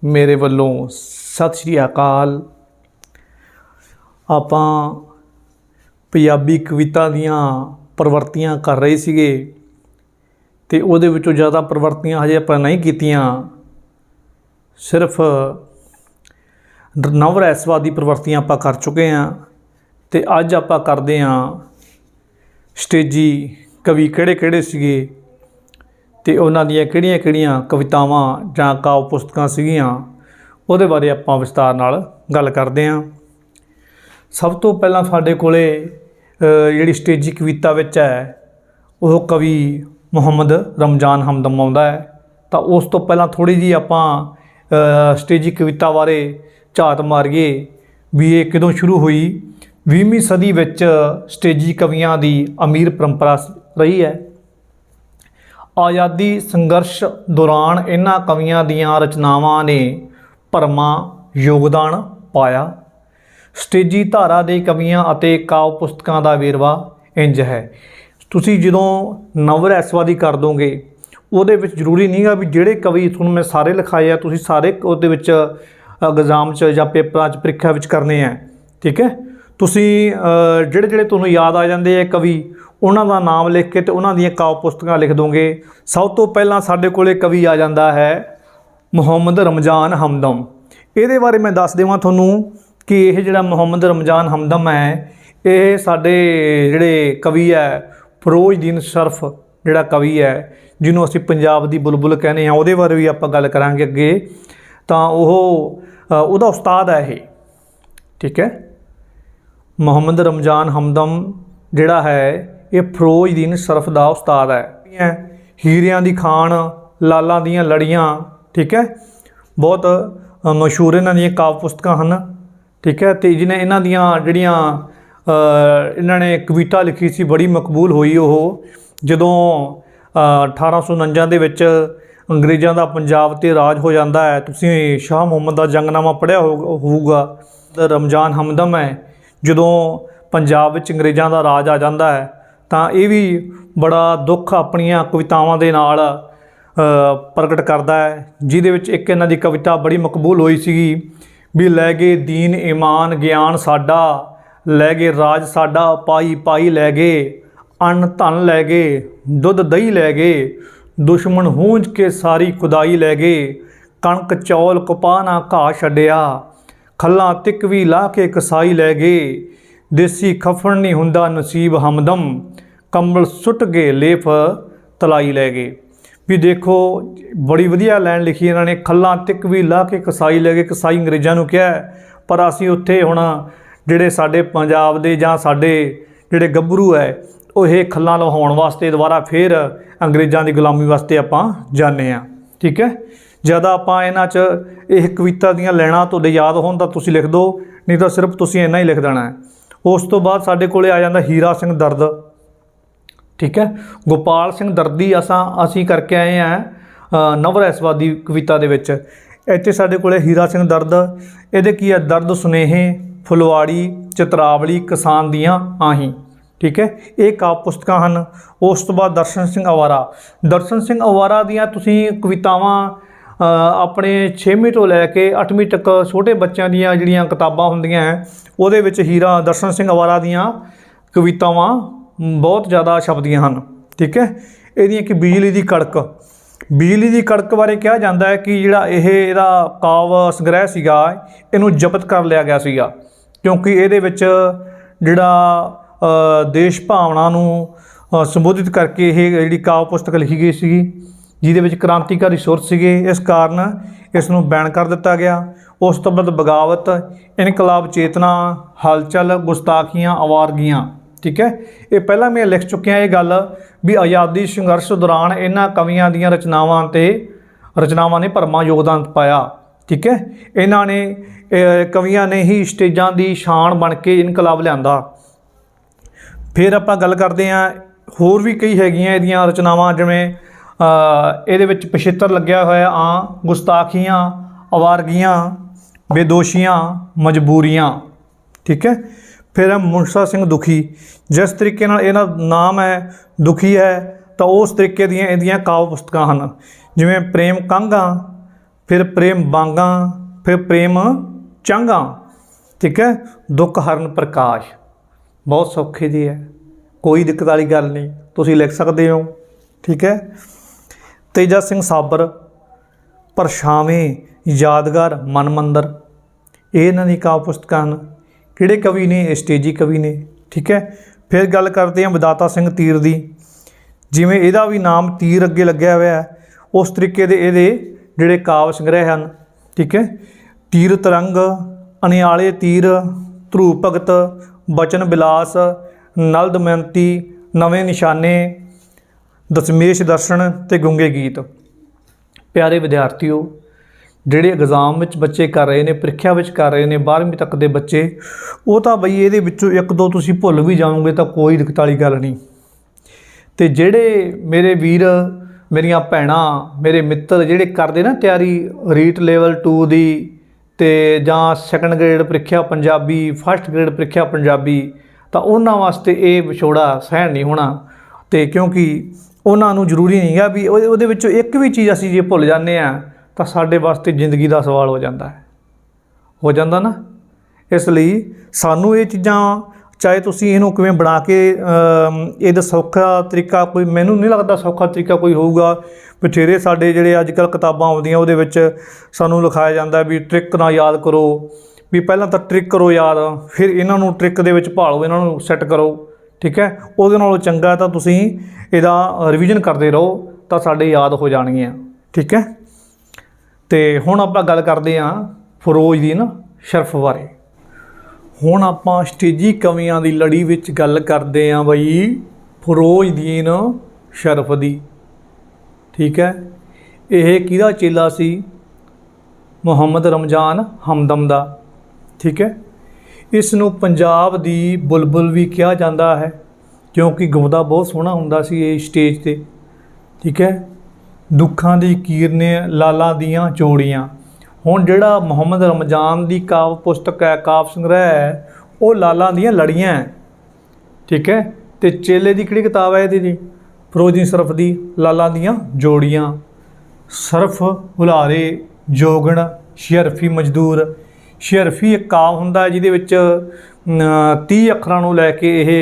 मेरे ਵੱਲੋਂ सत श्री अकाल। ਆਪਾਂ ਪੰਜਾਬੀ ਕਵਿਤਾ ਦੀਆਂ ਪ੍ਰਵਰਤੀਆਂ ਕਰ ਰਹੇ ਸੀਗੇ ਤੇ ਉਹਦੇ ਵਿੱਚੋਂ ਜ਼ਿਆਦਾ ਪ੍ਰਵਰਤੀਆਂ ਹਜੇ ਆਪਾਂ ਨਹੀਂ ਕੀਤੀਆਂ, ਸਿਰਫ ਨਵ ਰਹੱਸਵਾਦੀ ਪ੍ਰਵਰਤੀਆਂ ਆਪਾਂ ਕਰ ਚੁੱਕੇ ਹਾਂ। ਤੇ ਅੱਜ ਆਪਾਂ ਕਰਦੇ ਹਾਂ ਸਟੇਜੀ ਕਵੀ ਕਿਹੜੇ ਸੀਗੇ ਤੇ ਉਹਨਾਂ ਦੀਆਂ ਕਿਹੜੀਆਂ ਕਵਿਤਾਵਾਂ ਜਾਂ ਕਾਵਿ ਪੁਸਤਕਾਂ ਸੀਗੀਆਂ, ਉਹਦੇ ਬਾਰੇ ਆਪਾਂ ਵਿਸਤਾਰ ਨਾਲ ਗੱਲ ਕਰਦੇ ਹਾਂ। ਸਭ ਤੋਂ ਪਹਿਲਾਂ ਸਾਡੇ ਕੋਲੇ ਜਿਹੜੀ ਸਟੇਜੀ ਕਵਿਤਾ ਵਿੱਚ ਹੈ ਉਹ ਕਵੀ ਮੁਹੰਮਦ ਰਮਜ਼ਾਨ ਹਮਦਮ ਆਉਂਦਾ ਹੈ। ਤਾਂ ਉਸ ਤੋਂ ਪਹਿਲਾਂ ਥੋੜ੍ਹੀ ਜਿਹੀ ਆਪਾਂ ਸਟੇਜੀ ਕਵਿਤਾ ਬਾਰੇ ਝਾਤ ਮਾਰੀਏ ਵੀ ਇਹ ਕਦੋਂ ਸ਼ੁਰੂ ਹੋਈ। 20ਵੀਂ ਸਦੀ ਵਿੱਚ ਸਟੇਜੀ ਕਵੀਆਂ ਦੀ ਅਮੀਰ ਪਰੰਪਰਾ ਰਹੀ ਹੈ। ਆਜ਼ਾਦੀ ਸੰਘਰਸ਼ ਦੌਰਾਨ ਇਹਨਾਂ ਕਵੀਆਂ ਦੀਆਂ ਰਚਨਾਵਾਂ ਨੇ ਭਰਵਾਂ ਯੋਗਦਾਨ ਪਾਇਆ। ਸਟੇਜੀ ਧਾਰਾ ਦੇ ਕਵੀਆਂ ਅਤੇ ਕਾਵਿ ਪੁਸਤਕਾਂ ਦਾ ਵੇਰਵਾ ਇੰਜ ਹੈ। ਤੁਸੀਂ ਜਦੋਂ ਨਵ ਰਹੱਸਵਾਦੀ ਕਰ ਦੋਗੇ ਉਹਦੇ ਵਿੱਚ ਜ਼ਰੂਰੀ ਨਹੀਂ ਗਾ ਵੀ ਜਿਹੜੇ ਕਵੀ ਤੁਹਾਨੂੰ ਮੈਂ ਸਾਰੇ ਲਿਖਾਏ ਆ ਤੁਸੀਂ ਸਾਰੇ ਉਹਦੇ ਵਿੱਚ ਐਗਜ਼ਾਮ 'ਚ ਜਾਂ ਪੇਪਰਾਂ 'ਚ ਪ੍ਰੀਖਿਆ ਵਿੱਚ ਕਰਨੇ ਆ। ਠੀਕ ਹੈ, ਤੁਸੀਂ ਜਿਹੜੇ ਤੁਹਾਨੂੰ ਯਾਦ ਆ ਜਾਂਦੇ ਆ ਕਵੀ, ਉਹਨਾਂ ਦਾ ਨਾਮ ਲਿਖ ਕੇ ਤੇ ਉਹਨਾਂ ਦੀਆਂ ਕਾਵਿ ਪੁਸਤਕਾਂ ਲਿਖ ਦੋਗੇ। ਸਭ ਤੋਂ ਪਹਿਲਾਂ ਸਾਡੇ ਕੋਲੇ ਕਵੀ ਆ ਜਾਂਦਾ ਹੈ ਮੁਹੰਮਦ ਰਮਜ਼ਾਨ ਹਮਦਮ। ਇਹਦੇ ਬਾਰੇ ਮੈਂ ਦੱਸ ਦੇਵਾਂ ਤੁਹਾਨੂੰ ਕਿ ਇਹ ਜਿਹੜਾ ਮੁਹੰਮਦ ਰਮਜ਼ਾਨ ਹਮਦਮ ਹੈ ਇਹ ਸਾਡੇ ਜਿਹੜੇ ਕਵੀ ਹੈ ਫਿਰੋਜ਼ਦੀਨ ਸ਼ਰਫ ਜਿਹੜਾ ਕਵੀ ਹੈ ਜਿਹਨੂੰ ਅਸੀਂ ਪੰਜਾਬ ਦੀ ਬੁਲਬੁਲ ਕਹਿੰਦੇ ਹਾਂ, ਉਹਦੇ ਬਾਰੇ ਵੀ ਆਪਾਂ ਗੱਲ ਕਰਾਂਗੇ ਅੱਗੇ। ਤਾਂ ਉਹਦਾ ਉਸਤਾਦ ਹੈ ਇਹ। ਠੀਕ ਹੈ, ਮੁਹੰਮਦ ਰਮਜ਼ਾਨ ਹਮਦਮ ਜਿਹੜਾ ਹੈ ਇਹ ਫਿਰੋਜ਼ਦੀਨ ਸ਼ਰਫ ਦਾ ਉਸਤਾਦ ਹੈ। ਹੀਰਿਆਂ ਦੀ ਖਾਨ, ਲਾਲਾਂ ਦੀਆਂ ਲੜੀਆਂ, ਠੀਕ ਹੈ, ਬਹੁਤ ਮਸ਼ਹੂਰ ਇਹਨਾਂ ਦੀਆਂ ਕਾਵਿ ਪੁਸਤਕਾਂ ਹਨ। ਠੀਕ ਹੈ, ਅਤੇ ਜਿਹਨੇ ਇਹਨਾਂ ਦੀਆਂ ਜਿਹੜੀਆਂ ਇਹਨਾਂ ਨੇ ਕਵਿਤਾ ਲਿਖੀ ਸੀ ਬੜੀ ਮਕਬੂਲ ਹੋਈ ਉਹ ਜਦੋਂ 1849 ਦੇ ਵਿੱਚ ਅੰਗਰੇਜ਼ਾਂ ਦਾ ਪੰਜਾਬ 'ਤੇ ਰਾਜ ਹੋ ਜਾਂਦਾ ਹੈ। ਤੁਸੀਂ ਸ਼ਾਹ ਮੁਹੰਮਦ ਦਾ ਜੰਗਨਾਮਾ ਪੜ੍ਹਿਆ ਹੋਊਗਾ। ਰਮਜ਼ਾਨ ਹਮਦਮ ਹੈ ਜਦੋਂ ਪੰਜਾਬ ਵਿੱਚ ਅੰਗਰੇਜ਼ਾਂ ਦਾ ਰਾਜ ਆ ਜਾਂਦਾ ਹੈ ਤਾਂ ਇਹ ਵੀ ਬੜਾ ਦੁੱਖ ਆਪਣੀਆਂ ਕਵਿਤਾਵਾਂ ਦੇ ਨਾਲ ਪ੍ਰਗਟ ਕਰਦਾ ਹੈ, ਜਿਹਦੇ ਵਿੱਚ ਇੱਕ ਇਹਨਾਂ ਦੀ ਕਵਿਤਾ ਬੜੀ ਮਕਬੂਲ ਹੋਈ ਸੀਗੀ ਵੀ ਲੈ ਗਏ ਦੀਨ ਈਮਾਨ ਗਿਆਨ ਸਾਡਾ, ਲੈ ਗਏ ਰਾਜ ਸਾਡਾ ਪਾਈ ਲੈ ਗਏ, ਅੰਨ ਧਨ ਲੈ ਗਏ ਦੁੱਧ ਦਹੀਂ ਲੈ ਗਏ, ਦੁਸ਼ਮਣ ਹੂੰਝ ਕੇ ਸਾਰੀ ਖੁਦਾਈ ਲੈ ਗਏ, ਕਣਕ ਚੌਲ ਕਪਾਹ ਨਾ ਘਾਹ ਛੱਡਿਆ, ਖੱਲਾਂ ਤਿੱਕ ਵੀ ਲਾ ਕੇ ਕਸਾਈ ਲੈ ਗਏ, ਦੇਸੀ ਖਫਣ ਨਹੀਂ ਹੁੰਦਾ ਨਸੀਬ ਹਮਦਮ, ਕੰਬਲ ਸੁੱਟ ਗਏ ਲੇਫ ਤਲਾਈ ਲੈ ਗਏ। ਵੀ ਦੇਖੋ ਬੜੀ ਵਧੀਆ ਲਾਈਨ ਲਿਖੀ ਇਹਨਾਂ ਨੇ, ਖੱਲਾਂ ਤਿੱਕ ਵੀ ਲਾ ਕੇ ਕਸਾਈ ਲੈ ਗਏ। ਕਸਾਈ ਅੰਗਰੇਜ਼ਾਂ ਨੂੰ ਕਿਹਾ, ਪਰ ਅਸੀਂ ਉੱਥੇ ਹੁਣ ਜਿਹੜੇ ਸਾਡੇ ਪੰਜਾਬ ਦੇ ਜਾਂ ਸਾਡੇ ਜਿਹੜੇ ਗੱਭਰੂ ਹੈ ਉਹ ਇਹ ਖੱਲਾਂ ਲਹਾਉਣ ਵਾਸਤੇ ਦੁਬਾਰਾ ਫਿਰ ਅੰਗਰੇਜ਼ਾਂ ਦੀ ਗੁਲਾਮੀ ਵਾਸਤੇ ਆਪਾਂ ਜਾਂਦੇ ਹਾਂ। ਠੀਕ ਹੈ, ਜ਼ਿਆਦਾ ਆਪਾਂ ਇਹਨਾਂ 'ਚ ਇਹ ਕਵਿਤਾ ਦੀਆਂ ਲਾਈਨਾਂ ਤੁਹਾਡੇ ਯਾਦ ਹੋਣ ਤਾਂ ਤੁਸੀਂ ਲਿਖ ਦਿਓ, ਨਹੀਂ ਤਾਂ ਸਿਰਫ ਤੁਸੀਂ ਇੰਨਾ ਹੀ ਲਿਖ ਦੇਣਾ ਹੈ। ਉਸ ਤੋਂ ਬਾਅਦ ਸਾਡੇ ਕੋਲ ਆ ਜਾਂਦਾ ਹੀਰਾ ਸਿੰਘ ਦਰਦ। ਠੀਕ ਹੈ, ਗੋਪਾਲ ਸਿੰਘ ਦਰਦੀ ਅਸੀਂ ਕਰਕੇ ਆਏ ਹਾਂ ਨਵ ਰਹੱਸਵਾਦੀ ਕਵਿਤਾ ਦੇ ਵਿੱਚ। ਇੱਥੇ ਸਾਡੇ ਕੋਲ ਹੀਰਾ ਸਿੰਘ ਦਰਦ, ਇਹਦੇ ਕੀ ਹੈ ਦਰਦ ਸੁਨੇਹੇ, ਫੁਲਵਾੜੀ, ਚਿਤਰਾਵਲੀ, ਕਿਸਾਨ ਦੀਆਂ ਆਹੀਂ। ਠੀਕ ਹੈ, ਇਹ ਕਾਵਿ ਪੁਸਤਕਾਂ ਹਨ। ਉਸ ਤੋਂ ਬਾਅਦ ਦਰਸ਼ਨ ਸਿੰਘ ਅਵਾਰਾ। ਦਰਸ਼ਨ ਸਿੰਘ ਅਵਾਰਾ ਦੀਆਂ ਤੁਸੀਂ ਕਵਿਤਾਵਾਂ ਆਪਣੇ 6ਵੀਂ ਤੋਂ ਲੈ ਕੇ 8ਵੀਂ ਤੱਕ ਛੋਟੇ ਬੱਚਿਆਂ ਦੀਆਂ ਜਿਹੜੀਆਂ ਕਿਤਾਬਾਂ ਹੁੰਦੀਆਂ ਹੈ ਉਹਦੇ ਵਿੱਚ ਦਰਸ਼ਨ ਸਿੰਘ ਅਵਾਰਾ ਦੀਆਂ ਕਵਿਤਾਵਾਂ ਬਹੁਤ ਜ਼ਿਆਦਾ ਛਪਦੀਆਂ ਹਨ। ਠੀਕ ਹੈ, ਇਹਦੀਆਂ ਕਿ ਬਿਜਲੀ ਦੀ ਕੜਕ ਬਾਰੇ ਕਿਹਾ ਜਾਂਦਾ ਹੈ ਕਿ ਜਿਹੜਾ ਇਹਦਾ ਕਾਵਿ ਸੰਗ੍ਰਹਿ ਸੀਗਾ ਇਹਨੂੰ ਜ਼ਬਤ ਕਰ ਲਿਆ ਗਿਆ ਸੀਗਾ, ਕਿਉਂਕਿ ਇਹਦੇ ਵਿੱਚ ਜਿਹੜਾ ਦੇਸ਼ ਭਾਵਨਾ ਨੂੰ ਸੰਬੋਧਿਤ ਕਰਕੇ ਇਹ ਜਿਹੜੀ ਕਾਵਿ ਪੁਸਤਕ ਲਿਖੀ ਗਈ ਸੀਗੀ, ਜਿਹਦੇ ਵਿੱਚ ਕ੍ਰਾਂਤੀਕਾਰੀ ਸੁਰ ਸੀਗੇ, ਇਸ ਕਾਰਨ ਇਸ ਨੂੰ ਬੈਨ ਕਰ ਦਿੱਤਾ ਗਿਆ। ਉਸ ਤੋਂ ਬਾਅਦ ਬਗਾਵਤ, ਇਨਕਲਾਬ ਚੇਤਨਾ, ਹਲਚਲ, ਗੁਸਤਾਖੀਆਂ, ਅਵਾਰਗੀਆਂ। ਠੀਕ ਹੈ, ਇਹ ਪਹਿਲਾਂ ਮੈਂ ਲਿਖ ਚੁੱਕਿਆ ਇਹ ਗੱਲ ਵੀ ਆਜ਼ਾਦੀ ਸੰਘਰਸ਼ ਦੌਰਾਨ ਇਹਨਾਂ ਕਵੀਆਂ ਦੀਆਂ ਰਚਨਾਵਾਂ ਨੇ ਭਰਵਾਂ ਯੋਗਦਾਨ ਪਾਇਆ। ਠੀਕ ਹੈ, ਇਹਨਾਂ ਨੇ ਕਵੀਆਂ ਨੇ ਹੀ ਸਟੇਜਾਂ ਦੀ ਸ਼ਾਨ ਬਣ ਕੇ ਇਨਕਲਾਬ ਲਿਆਂਦਾ। ਫਿਰ ਆਪਾਂ ਗੱਲ ਕਰਦੇ ਹਾਂ ਹੋਰ ਵੀ ਕਈ ਹੈਗੀਆਂ ਇਹਦੀਆਂ ਰਚਨਾਵਾਂ, ਜਿਵੇਂ ਇਹਦੇ ਵਿੱਚ ਪਿਛੇਤਰ ਲੱਗਿਆ ਹੋਇਆ ਗੁਸਤਾਖੀਆਂ, ਅਵਾਰਗੀਆਂ, ਬੇਦੋਸ਼ੀਆਂ, ਮਜਬੂਰੀਆਂ। ਠੀਕ ਹੈ, ਫਿਰ ਮੁਨਸ਼ਾ ਸਿੰਘ ਦੁਖੀ। ਜਿਸ ਤਰੀਕੇ ਨਾਲ ਇਹਦਾ ਨਾਮ ਹੈ ਦੁਖੀ ਹੈ ਤਾਂ ਉਸ ਤਰੀਕੇ ਦੀਆਂ ਇਹਦੀਆਂ ਕਾਵਿ ਪੁਸਤਕਾਂ ਹਨ, ਜਿਵੇਂ ਪ੍ਰੇਮ ਕਾਂਘਾਂ, फिर प्रेम बांगा, फिर प्रेम चांगा, ठीक है। दुख हरण प्रकाश, बहुत सौखे जी है, कोई दिक्कत वाली गल नहीं, तुसीं लिख सकते हो, ठीक है। तेजा सिंह साबर, परछावें, यादगार, मन मंदिर, ये इन्हां दी काव्य पुस्तकां हन। किहड़े कवि ने? स्टेजी कवि ने, ठीक है। फिर गल करते हैं विधाता सिंह तीर दी, जिवें इहदा भी नाम तीर अगे लग्या होया है, उस तरीके दे इहदे जिहड़े काव्य संग्रह हैं, ठीक है। तीर तरंग, अनियाले तीर, ध्रुव भगत, बचन विलास, नल दमयंती, नवें निशाने, दशमेश दर्शन ते गुंगे गीत। प्यारे विद्यार्थियों, ਜਿਹੜੇ एग्जाम ਵਿੱਚ ਬੱਚੇ ਕਰ ਰਹੇ ਨੇ, ਪ੍ਰੀਖਿਆ ਵਿੱਚ ਕਰ ਰਹੇ ਨੇ 12ਵੀਂ ਤੱਕ ਦੇ ਬੱਚੇ, ਉਹ ਤਾਂ ਬਈ ਇਹਦੇ ਵਿੱਚੋਂ ਇੱਕ ਦੋ ਤੁਸੀਂ ਭੁੱਲ ਵੀ ਜਾਓਗੇ ਤਾਂ ਕੋਈ ਦਿੱਕਤ ਵਾਲੀ ਗੱਲ ਨਹੀਂ। ਤੇ ਜਿਹੜੇ ਮੇਰੇ ਵੀਰ, ਮੇਰੀਆਂ ਭੈਣਾਂ, ਮੇਰੇ ਮਿੱਤਰ ਜਿਹੜੇ ਕਰਦੇ ਨਾ ਤਿਆਰੀ ਰੀਟ ਲੈਵਲ 2 ਦੀ ਤੇ ਜਾਂ ਸੈਕੰਡ ਗ੍ਰੇਡ ਪ੍ਰੀਖਿਆ ਪੰਜਾਬੀ, ਫਸਟ ਗ੍ਰੇਡ ਪ੍ਰੀਖਿਆ ਪੰਜਾਬੀ, ਤਾਂ ਉਹਨਾਂ ਵਾਸਤੇ ਇਹ ਵਿਛੋੜਾ ਸਹਿਣ ਨਹੀਂ ਹੋਣਾ। ਤੇ ਕਿਉਂਕਿ ਉਹਨਾਂ ਨੂੰ ਜ਼ਰੂਰੀ ਨਹੀਂ ਗਾ ਵੀ ਉਹਦੇ ਵਿੱਚੋਂ ਇੱਕ ਵੀ ਚੀਜ਼ ਅਸੀਂ ਜੇ ਭੁੱਲ ਜਾਂਦੇ ਹਾਂ ਤਾਂ ਸਾਡੇ ਵਾਸਤੇ ਜ਼ਿੰਦਗੀ ਦਾ ਸਵਾਲ ਹੋ ਜਾਂਦਾ ਹੈ, ਹੋ ਜਾਂਦਾ ਨਾ। ਇਸ ਲਈ ਸਾਨੂੰ ਇਹ ਚੀਜ਼ਾਂ, ਚਾਹੇ ਤੁਸੀਂ ਇਹਨੂੰ ਕਿਵੇਂ ਬਣਾ ਕੇ ਇਹਦਾ ਸੌਖਾ ਤਰੀਕਾ ਕੋਈ, ਮੈਨੂੰ ਨਹੀਂ ਲੱਗਦਾ ਸੌਖਾ ਤਰੀਕਾ ਕੋਈ ਹੋਊਗਾ। ਬਥੇਰੇ ਸਾਡੇ ਜਿਹੜੇ ਅੱਜ ਕੱਲ੍ਹ ਕਿਤਾਬਾਂ ਆਉਂਦੀਆਂ ਉਹਦੇ ਵਿੱਚ ਸਾਨੂੰ ਲਿਖਾਇਆ ਜਾਂਦਾ ਵੀ ਟ੍ਰਿਕ ਨਾਲ ਯਾਦ ਕਰੋ, ਵੀ ਪਹਿਲਾਂ ਤਾਂ ਟ੍ਰਿਕ ਕਰੋ ਯਾਦ, ਫਿਰ ਇਹਨਾਂ ਨੂੰ ਟ੍ਰਿਕ ਦੇ ਵਿੱਚ ਭਾਲੋ, ਇਹਨਾਂ ਨੂੰ ਸੈੱਟ ਕਰੋ, ਠੀਕ ਹੈ। ਉਹਦੇ ਨਾਲੋਂ ਚੰਗਾ ਤਾਂ ਤੁਸੀਂ ਇਹਦਾ ਰਿਵੀਜ਼ਨ ਕਰਦੇ ਰਹੋ ਤਾਂ ਸਾਡੇ ਯਾਦ ਹੋ ਜਾਣਗੀਆਂ, ਠੀਕ ਹੈ। तो हुण आपां गल करते हैं फिरोज़दीन शरफ बारे। हुण आपां स्टेजी कवियां की लड़ी विच गल करते हैं बई फिरोज़दीन शरफ दी, ठीक है। यह किहदा चेला सी? मुहम्मद रमज़ान हमदम दा, ठीक है। इसनूं पंजाब दी बुलबुल भी कहा जाता है क्योंकि गाउंदा बहुत सोहना हुंदा सी इस स्टेज ते, ठीक है। दुखां दी कीरने लालां दियां चोड़ियां। हुण जिहड़ा मुहम्मद रमज़ान दी काव्य पुस्तक है, काव्य संग्रह है, वो लालां दियां लड़ियां है, ठीक है। ते चेले दी किहड़ी किताब है इहदी? फिरोज़दीन शरफ दी लालां दियां जोड़ियां। सरफ हुलारे जोगण शरफी मजदूर। शरफी एक काव्य हुंदा जिहदे विच 30 अखरां नूं लैके यह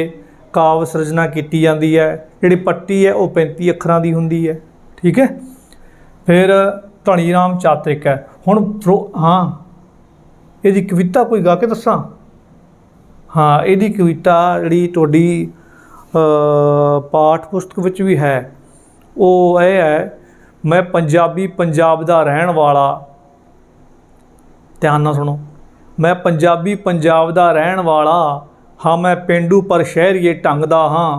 काव्य सिरजना की जाती है। जिहड़ी पट्टी है वो 35 अखरां दी हुंदी है, ठीक है। फिर धनी राम चातरिक है। हुण हाँ, इहदी कविता कोई गा के दसां? हाँ, इहदी कविता जिहड़ी तुहाडी पाठ पुस्तक विच भी है, वो यह है, मैं पंजाबी पंजाब दा रहण वाला, ध्यान नाल सुनो, मैं पंजाबी पंजाब दा रहण वाला हाँ, मैं पेंडू पर शहरीए ढंग दा हाँ,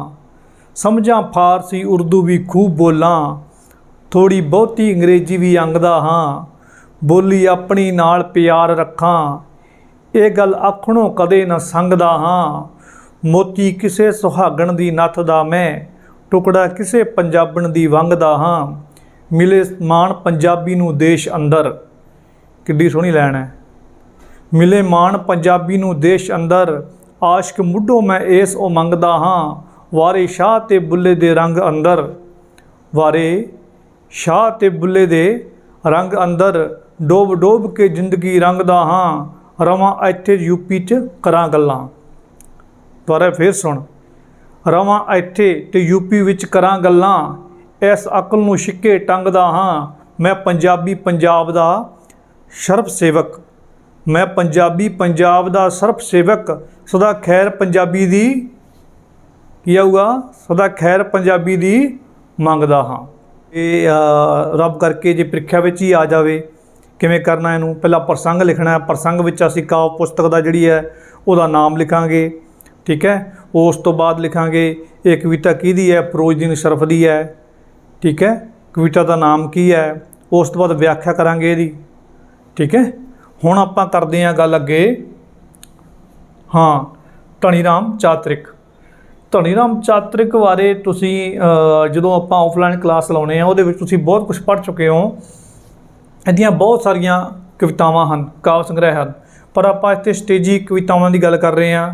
समझां फारसी उर्दू भी खूब बोलां, थोड़ी बहुती अंग्रेजी भी अंगदा हाँ, बोली अपनी नाल प्यार रखां, ये गल आखणों कदे न संगदा हाँ, मोती किसे सुहागण दी नथ दा मैं, टुकड़ा किसे पंजाबण दी वंगदा हाँ, मिले मान पंजाबी नूं देश अंदर। किड्डी सोहनी लैन है। मिले मान पंजाबी नूं देश अंदर, आशिक मुढ़ों मैं इस ओ मंगदा हाँ, वारे शाह ते बुल्ले दे रंग अंदर, वारे शाह ते बुल्ले दे रंग अंदर, डोब डोब के जिंदगी रंगदा हाँ, रवां इत्थे यूपी च करां गल्लां। दुबारा फिर सुन, रवां इत्थे ते यूपी विच करां गल्लां, इस अकल नूं छिक्के टंगदा हाँ, मैं पंजाबी पंजाब दा शरफ सेवक, मैं पंजाबी पंजाब दा शरफ सेवक, सदा खैर पंजाबी दी की आऊगा, सदा खैर पंजाबी दी मंगदा हाँ। ये रब करके जे प्रीख्या विच ही आ जाए, किवें करना इनू? पहला प्रसंग लिखना है, प्रसंग विच असीं काव्य पुस्तक दा जिहड़ी है उहदा नाम लिखांगे, ठीक है। उस तो बाद लिखांगे ये कविता किहदी है? फिरोज़दीन शरफ दी है, ठीक है। कविता का नाम की है, उस तो बाद व्याख्या करांगे इहदी, ठीक है। हुण आपां करदे हां गल अगे, हाँ, धनी राम चातरिक। धनी राम चातरिक बारे तुसीं जदों आपां ऑफलाइन क्लास लाउने आ, उहदे विच तुसीं बहुत कुछ पढ़ चुके हो। इहदियां बहुत सारियां कवितावां हन, काव्य संग्रह हन, पर आपां इत्थे स्टेजी कवितावां की गल कर रहे हैं।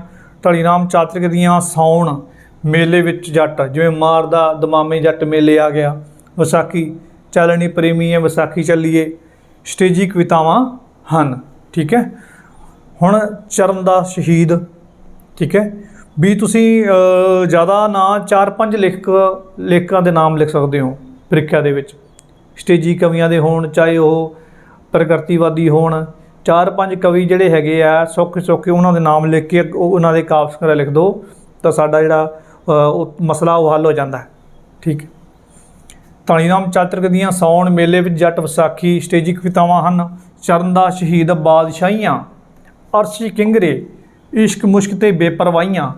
धनी राम चातरिक दीयां साउण मेले विच जट, जिवें मारदा दमामे जट मेले आ गया, विसाखी चलनी प्रेमी है विसाखी चलीए, ਸਟੇਜੀ ਕਵਿਤਾਵਾਂ ਹਨ। ठीक है, हुण चरणदास शहीद, ठीक है, भी तुसी ज़्यादा ना 4-5 लेखकां दे नाम लिख सकते हो ਪ੍ਰੀਖਿਆ ਦੇ ਵਿੱਚ। ਸਟੇਜੀ ਕਵੀਆਂ ਦੇ ਹੋਣ ਚਾਹੇ ਉਹ ਪ੍ਰਗਤੀਵਾਦੀ ਹੋਣ, 4-5 ਕਵੀ ਜਿਹੜੇ ਹੈਗੇ ਆ ਸੌਖੇ ਸੌਖੇ ਉਹਨਾਂ ਦੇ ਨਾਮ ਲਿਖ ਕੇ ਉਹਨਾਂ ਦੇ ਕਾਵਿ ਸੰਗ੍ਰਹਿ ਲਿਖ ਦਿਓ ਤਾਂ ਸਾਡਾ ਜਿਹੜਾ ਉਹ ਮਸਲਾ ਉਹ ਹੱਲ ਹੋ ਜਾਂਦਾ ਹੈ। ਠੀਕ ਹੈ, ਧਾਣੀ ਰਾਮ ਚਾਤ੍ਰਿਕ ਦੀਆਂ ਸਾਉਣ ਮੇਲੇ ਵਿੱਚ ਜੱਟ ਵਿਸਾਖੀ ਸਟੇਜੀ ਕਵਿਤਾਵਾਂ ਹਨ। ਚਰਨਦਾਸ ਸ਼ਹੀਦ ਬਾਦਸ਼ਾਹੀਆਂ, ਅਰਸ਼ੀ ਕਿੰਗਰੇ, ਇਸ਼ਕ ਮੁਸ਼ਕ ਤੇ ਬੇਪਰਵਾਹੀਆਂ,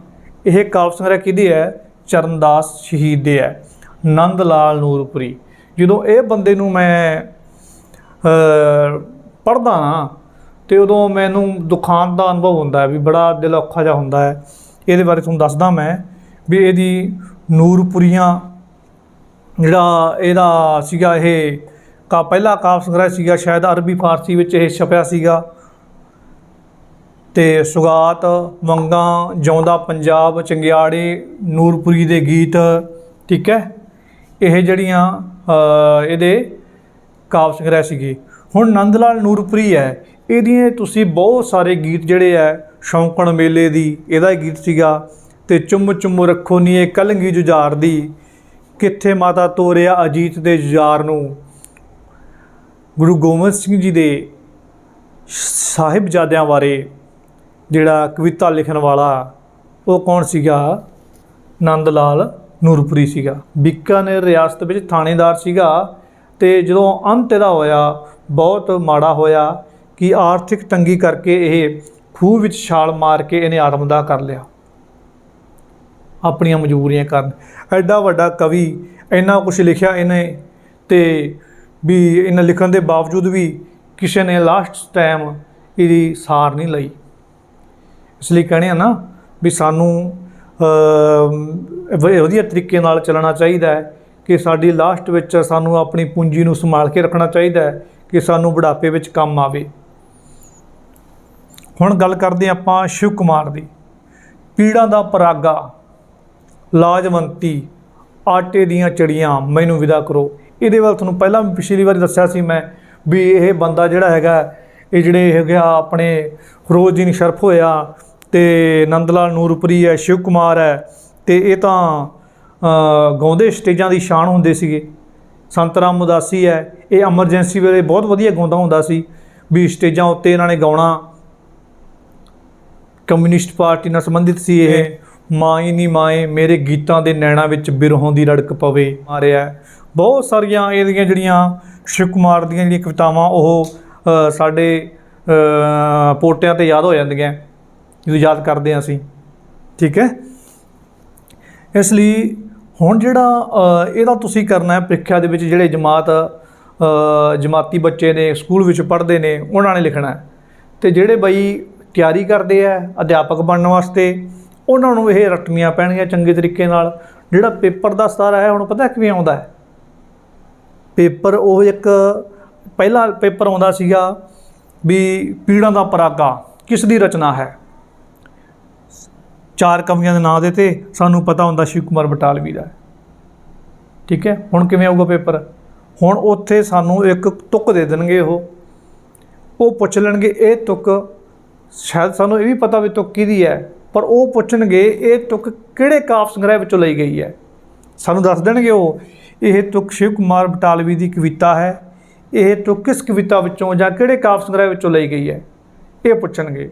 ਇਹ ਕਾਵਿ ਸੰਗ੍ਰਹਿ ਕਿਹਦੇ ਹੈ? ਚਰਨਦਾਸ ਸ਼ਹੀਦ ਦੇ ਹੈ। ਨੰਦ ਲਾਲ ਨੂਰਪੁਰੀ, ਜਦੋਂ ਇਹ ਬੰਦੇ ਨੂੰ ਮੈਂ ਪੜ੍ਹਦਾ ਨਾ ਤੇ ਉਦੋਂ ਮੈਨੂੰ ਦੁਖਾਂਤ ਦਾ ਅਨੁਭਵ ਹੁੰਦਾ ਵੀ ਬੜਾ ਦਿਲ ਔਖਾ ਜਿਹਾ ਹੁੰਦਾ ਹੈ। ਇਹਦੇ ਬਾਰੇ ਤੁਹਾਨੂੰ ਦੱਸਦਾ ਮੈਂ ਵੀ ਇਹਦੀ ਨੂਰਪੁਰੀਆਂ ਜਿਹੜਾ ਇਹਦਾ ਸੀਗਾ ਇਹ ਪਹਿਲਾ ਕਾਵਿ ਸੰਗ੍ਰਹਿ ਸੀਗਾ, ਸ਼ਾਇਦ ਅਰਬੀ ਫਾਰਸੀ ਵਿੱਚ ਇਹ ਛਪਿਆ ਸੀਗਾ। ਅਤੇ ਸੁਗਾਤ, ਵੰਗਾਂ, ਜਿਉਂਦਾ ਪੰਜਾਬ, ਚੰਗਿਆੜੇ, ਨੂਰਪੁਰੀ ਦੇ ਗੀਤ, ਠੀਕ ਹੈ, ਇਹ ਜਿਹੜੀਆਂ ਇਹਦੇ ਕਾਵਿ ਸੰਗ੍ਰਹਿ ਸੀਗੇ। ਹੁਣ ਨੰਦ ਲਾਲ ਨੂਰਪੁਰੀ ਹੈ, ਇਹਦੀਆਂ ਤੁਸੀਂ ਬਹੁਤ ਸਾਰੇ ਗੀਤ ਜਿਹੜੇ ਹੈ, ਸ਼ੌਂਕਣ ਮੇਲੇ ਦੀ ਇਹਦਾ ਹੀ ਗੀਤ ਸੀਗਾ, ਅਤੇ ਚੁੰਮ ਚੁੰਮ ਰੱਖੋ ਨੀ ਇਹ ਕਲੰਗੀ ਜੁਝਾਰ ਦੀ, ਕਿੱਥੇ ਮਾਤਾ ਤੋਰਿਆ ਅਜੀਤ ਦੇ ਜੁਝਾਰ ਨੂੰ, ਗੁਰੂ ਗੋਬਿੰਦ ਸਿੰਘ ਜੀ ਦੇ ਸਾਹਿਬਜ਼ਾਦਿਆਂ ਬਾਰੇ ਜਿਹੜਾ ਕਵਿਤਾ ਲਿਖਣ ਵਾਲਾ ਉਹ ਕੌਣ ਸੀਗਾ? ਨੰਦ ਲਾਲ ਨੂਰਪੁਰੀ ਸੀਗਾ। ਬੀਕਾਨੇਰ ਰਿਆਸਤ ਵਿੱਚ ਥਾਣੇਦਾਰ ਸੀਗਾ, ਅਤੇ ਜਦੋਂ ਅੰਤ ਇਹਦਾ ਹੋਇਆ ਬਹੁਤ ਮਾੜਾ ਹੋਇਆ ਕਿ ਆਰਥਿਕ ਤੰਗੀ ਕਰਕੇ ਇਹ ਖੂਹ ਵਿੱਚ ਛਾਲ ਮਾਰ ਕੇ ਇਹਨੇ ਆਤਮਦਾਹ ਕਰ ਲਿਆ ਆਪਣੀਆਂ ਮਜਬੂਰੀਆਂ ਕਾਰਨ। ਐਡਾ ਵੱਡਾ ਕਵੀ, ਇੰਨਾ ਕੁਛ ਲਿਖਿਆ ਇਹਨੇ, ਅਤੇ ਵੀ ਇਹਨਾਂ ਲਿਖਣ ਦੇ ਬਾਵਜੂਦ ਵੀ ਕਿਸੇ ਨੇ ਲਾਸਟ ਟਾਈਮ ਇਹਦੀ ਸਾਰ ਨਹੀਂ ਲਈ। ਇਸ ਲਈ ਕਹਿੰਦੇ ਆ ਨਾ ਵੀ ਸਾਨੂੰ ਵਧੀਆ ਤਰੀਕੇ ਨਾਲ ਚੱਲਣਾ ਚਾਹੀਦਾ ਹੈ ਕਿ ਸਾਡੀ ਲਾਸਟ ਵਿੱਚ ਸਾਨੂੰ ਆਪਣੀ ਪੂੰਜੀ ਨੂੰ ਸੰਭਾਲ ਕੇ ਰੱਖਣਾ ਚਾਹੀਦਾ ਹੈ ਕਿ ਸਾਨੂੰ ਬੁਢਾਪੇ ਵਿੱਚ ਕੰਮ ਆਵੇ। ਹੁਣ ਗੱਲ ਕਰਦੇ ਆਪਾਂ ਸ਼ਿਵ ਕੁਮਾਰ ਦੀ। ਪੀੜਾਂ ਦਾ ਪਰਾਗਾ, ਲਾਜਵੰਤੀ, ਆਟੇ ਦੀਆਂ ਚਿੜੀਆਂ, ਮੈਨੂੰ ਵਿਦਾ ਕਰੋ। ਇਹਦੇ ਵੱਲ ਤੁਹਾਨੂੰ ਪਹਿਲਾਂ ਵੀ ਪਿਛਲੀ ਵਾਰੀ ਦੱਸਿਆ ਸੀ ਮੈਂ ਵੀ ਇਹ ਬੰਦਾ ਜਿਹੜਾ ਹੈਗਾ, ਇਹ ਜਿਹੜੇ ਹੈਗੇ ਆ ਆਪਣੇ ਫਿਰੋਜ਼ਦੀਨ ਸ਼ਰਫ ਹੋਇਆ, ਅਤੇ ਨੰਦ ਲਾਲ ਨੂਰਪੁਰੀ ਹੈ, ਸ਼ਿਵ ਕੁਮਾਰ ਹੈ, ਅਤੇ ਇਹ ਤਾਂ ਗਾਉਂਦੇ ਸਟੇਜਾਂ ਦੀ ਸ਼ਾਨ ਹੁੰਦੇ ਸੀਗੇ। ਸੰਤ ਰਾਮ ਉਦਾਸੀ ਹੈ, ਇਹ ਐਮਰਜੈਂਸੀ ਵੇਲੇ ਬਹੁਤ ਵਧੀਆ ਗਾਉਂਦਾ ਹੁੰਦਾ ਸੀ ਵੀ ਸਟੇਜਾਂ ਉੱਤੇ ਇਹਨਾਂ ਨੇ ਗਾਉਣਾ। ਕਮਿਊਨਿਸਟ ਪਾਰਟੀ ਨਾਲ ਸੰਬੰਧਿਤ ਸੀ ਇਹ। ਮਾਏ ਨੀ ਮਾਏ ਮੇਰੇ ਗੀਤਾਂ ਦੇ ਨੈਣਾਂ ਵਿੱਚ ਬਿਰਹੋਂ ਦੀ ਰੜਕ ਪਵੇ ਮਾਰਿਆ। ਬਹੁਤ ਸਾਰੀਆਂ ਇਹਦੀਆਂ ਜਿਹੜੀਆਂ ਸ਼ਿਵ ਕੁਮਾਰ ਦੀਆਂ ਜਿਹੜੀਆਂ ਕਵਿਤਾਵਾਂ ਉਹ ਸਾਡੇ ਪੋਟਿਆਂ 'ਤੇ ਯਾਦ ਹੋ ਜਾਂਦੀਆਂ ਜਦੋਂ ਯਾਦ ਕਰਦੇ ਹਾਂ ਅਸੀਂ। ਠੀਕ ਹੈ, ਇਸ ਲਈ ਹੁਣ ਜਿਹੜਾ ਇਹਦਾ ਤੁਸੀਂ ਕਰਨਾ ਹੈ ਪ੍ਰੀਖਿਆ ਦੇ ਵਿੱਚ, ਜਿਹੜੇ ਜਮਾਤੀ ਬੱਚੇ ਨੇ ਸਕੂਲ ਵਿੱਚ ਪੜ੍ਹਦੇ ਨੇ ਉਹਨਾਂ ਨੇ ਲਿਖਣਾ, ਅਤੇ ਜਿਹੜੇ ਬਈ ਤਿਆਰੀ ਕਰਦੇ ਆ ਅਧਿਆਪਕ ਬਣਨ ਵਾਸਤੇ ਉਹਨਾਂ ਨੂੰ ਇਹ ਰੱਟਣੀਆਂ ਪੈਣਗੀਆਂ ਚੰਗੇ ਤਰੀਕੇ ਨਾਲ। ਜਿਹੜਾ ਪੇਪਰ ਦਾ ਸਤਰ ਹੈ ਹੁਣ ਪਤਾ ਕਿਵੇਂ ਆਉਂਦਾ ਹੈ? ਪੇਪਰ ਉਹ ਇੱਕ ਪਹਿਲਾ ਪੇਪਰ ਆਉਂਦਾ ਸੀਗਾ ਵੀ ਪੀੜਾਂ ਦਾ ਪਰਾਗਾ ਕਿਸ ਦੀ ਰਚਨਾ ਹੈ। 4 ਕਵੀਆਂ ਦੇ ਨਾਂ ਦੇ ਤੇ ਸਾਨੂੰ ਪਤਾ ਹੁੰਦਾ ਸ਼ਿਵ ਕੁਮਾਰ ਬਟਾਲਵੀ ਦਾ। ਠੀਕ ਹੈ, ਹੁਣ ਕਿਵੇਂ ਆਊਗਾ ਪੇਪਰ? ਹੁਣ ਉੱਥੇ ਸਾਨੂੰ ਇੱਕ ਤੁਕ ਦੇ ਦੇਣਗੇ, ਉਹ ਪੁੱਛ ਲੈਣਗੇ ਇਹ ਤੁਕ, ਸ਼ਾਇਦ ਸਾਨੂੰ ਇਹ ਵੀ ਪਤਾ ਵੀ ਤੁਕ ਕਿਹਦੀ ਹੈ, ਪਰ ਉਹ ਪੁੱਛਣਗੇ ਇਹ ਤੁਕ ਕਿਹੜੇ ਕਾਵਿ ਸੰਗ੍ਰਹਿ ਵਿੱਚੋਂ ਲਈ ਗਈ ਹੈ। ਸਾਨੂੰ ਦੱਸ ਦੇਣਗੇ ਉਹ ਇਹ ਤੁਕ ਸ਼ਿਵ ਕੁਮਾਰ ਬਟਾਲਵੀ ਦੀ ਕਵਿਤਾ ਹੈ, ਇਹ ਤੁਕ ਕਿਸ ਕਵਿਤਾ ਵਿੱਚੋਂ ਜਾਂ ਕਿਹੜੇ ਕਾਵਿ ਸੰਗ੍ਰਹਿ ਵਿੱਚੋਂ ਲਈ ਗਈ ਹੈ, ਇਹ ਪੁੱਛਣਗੇ।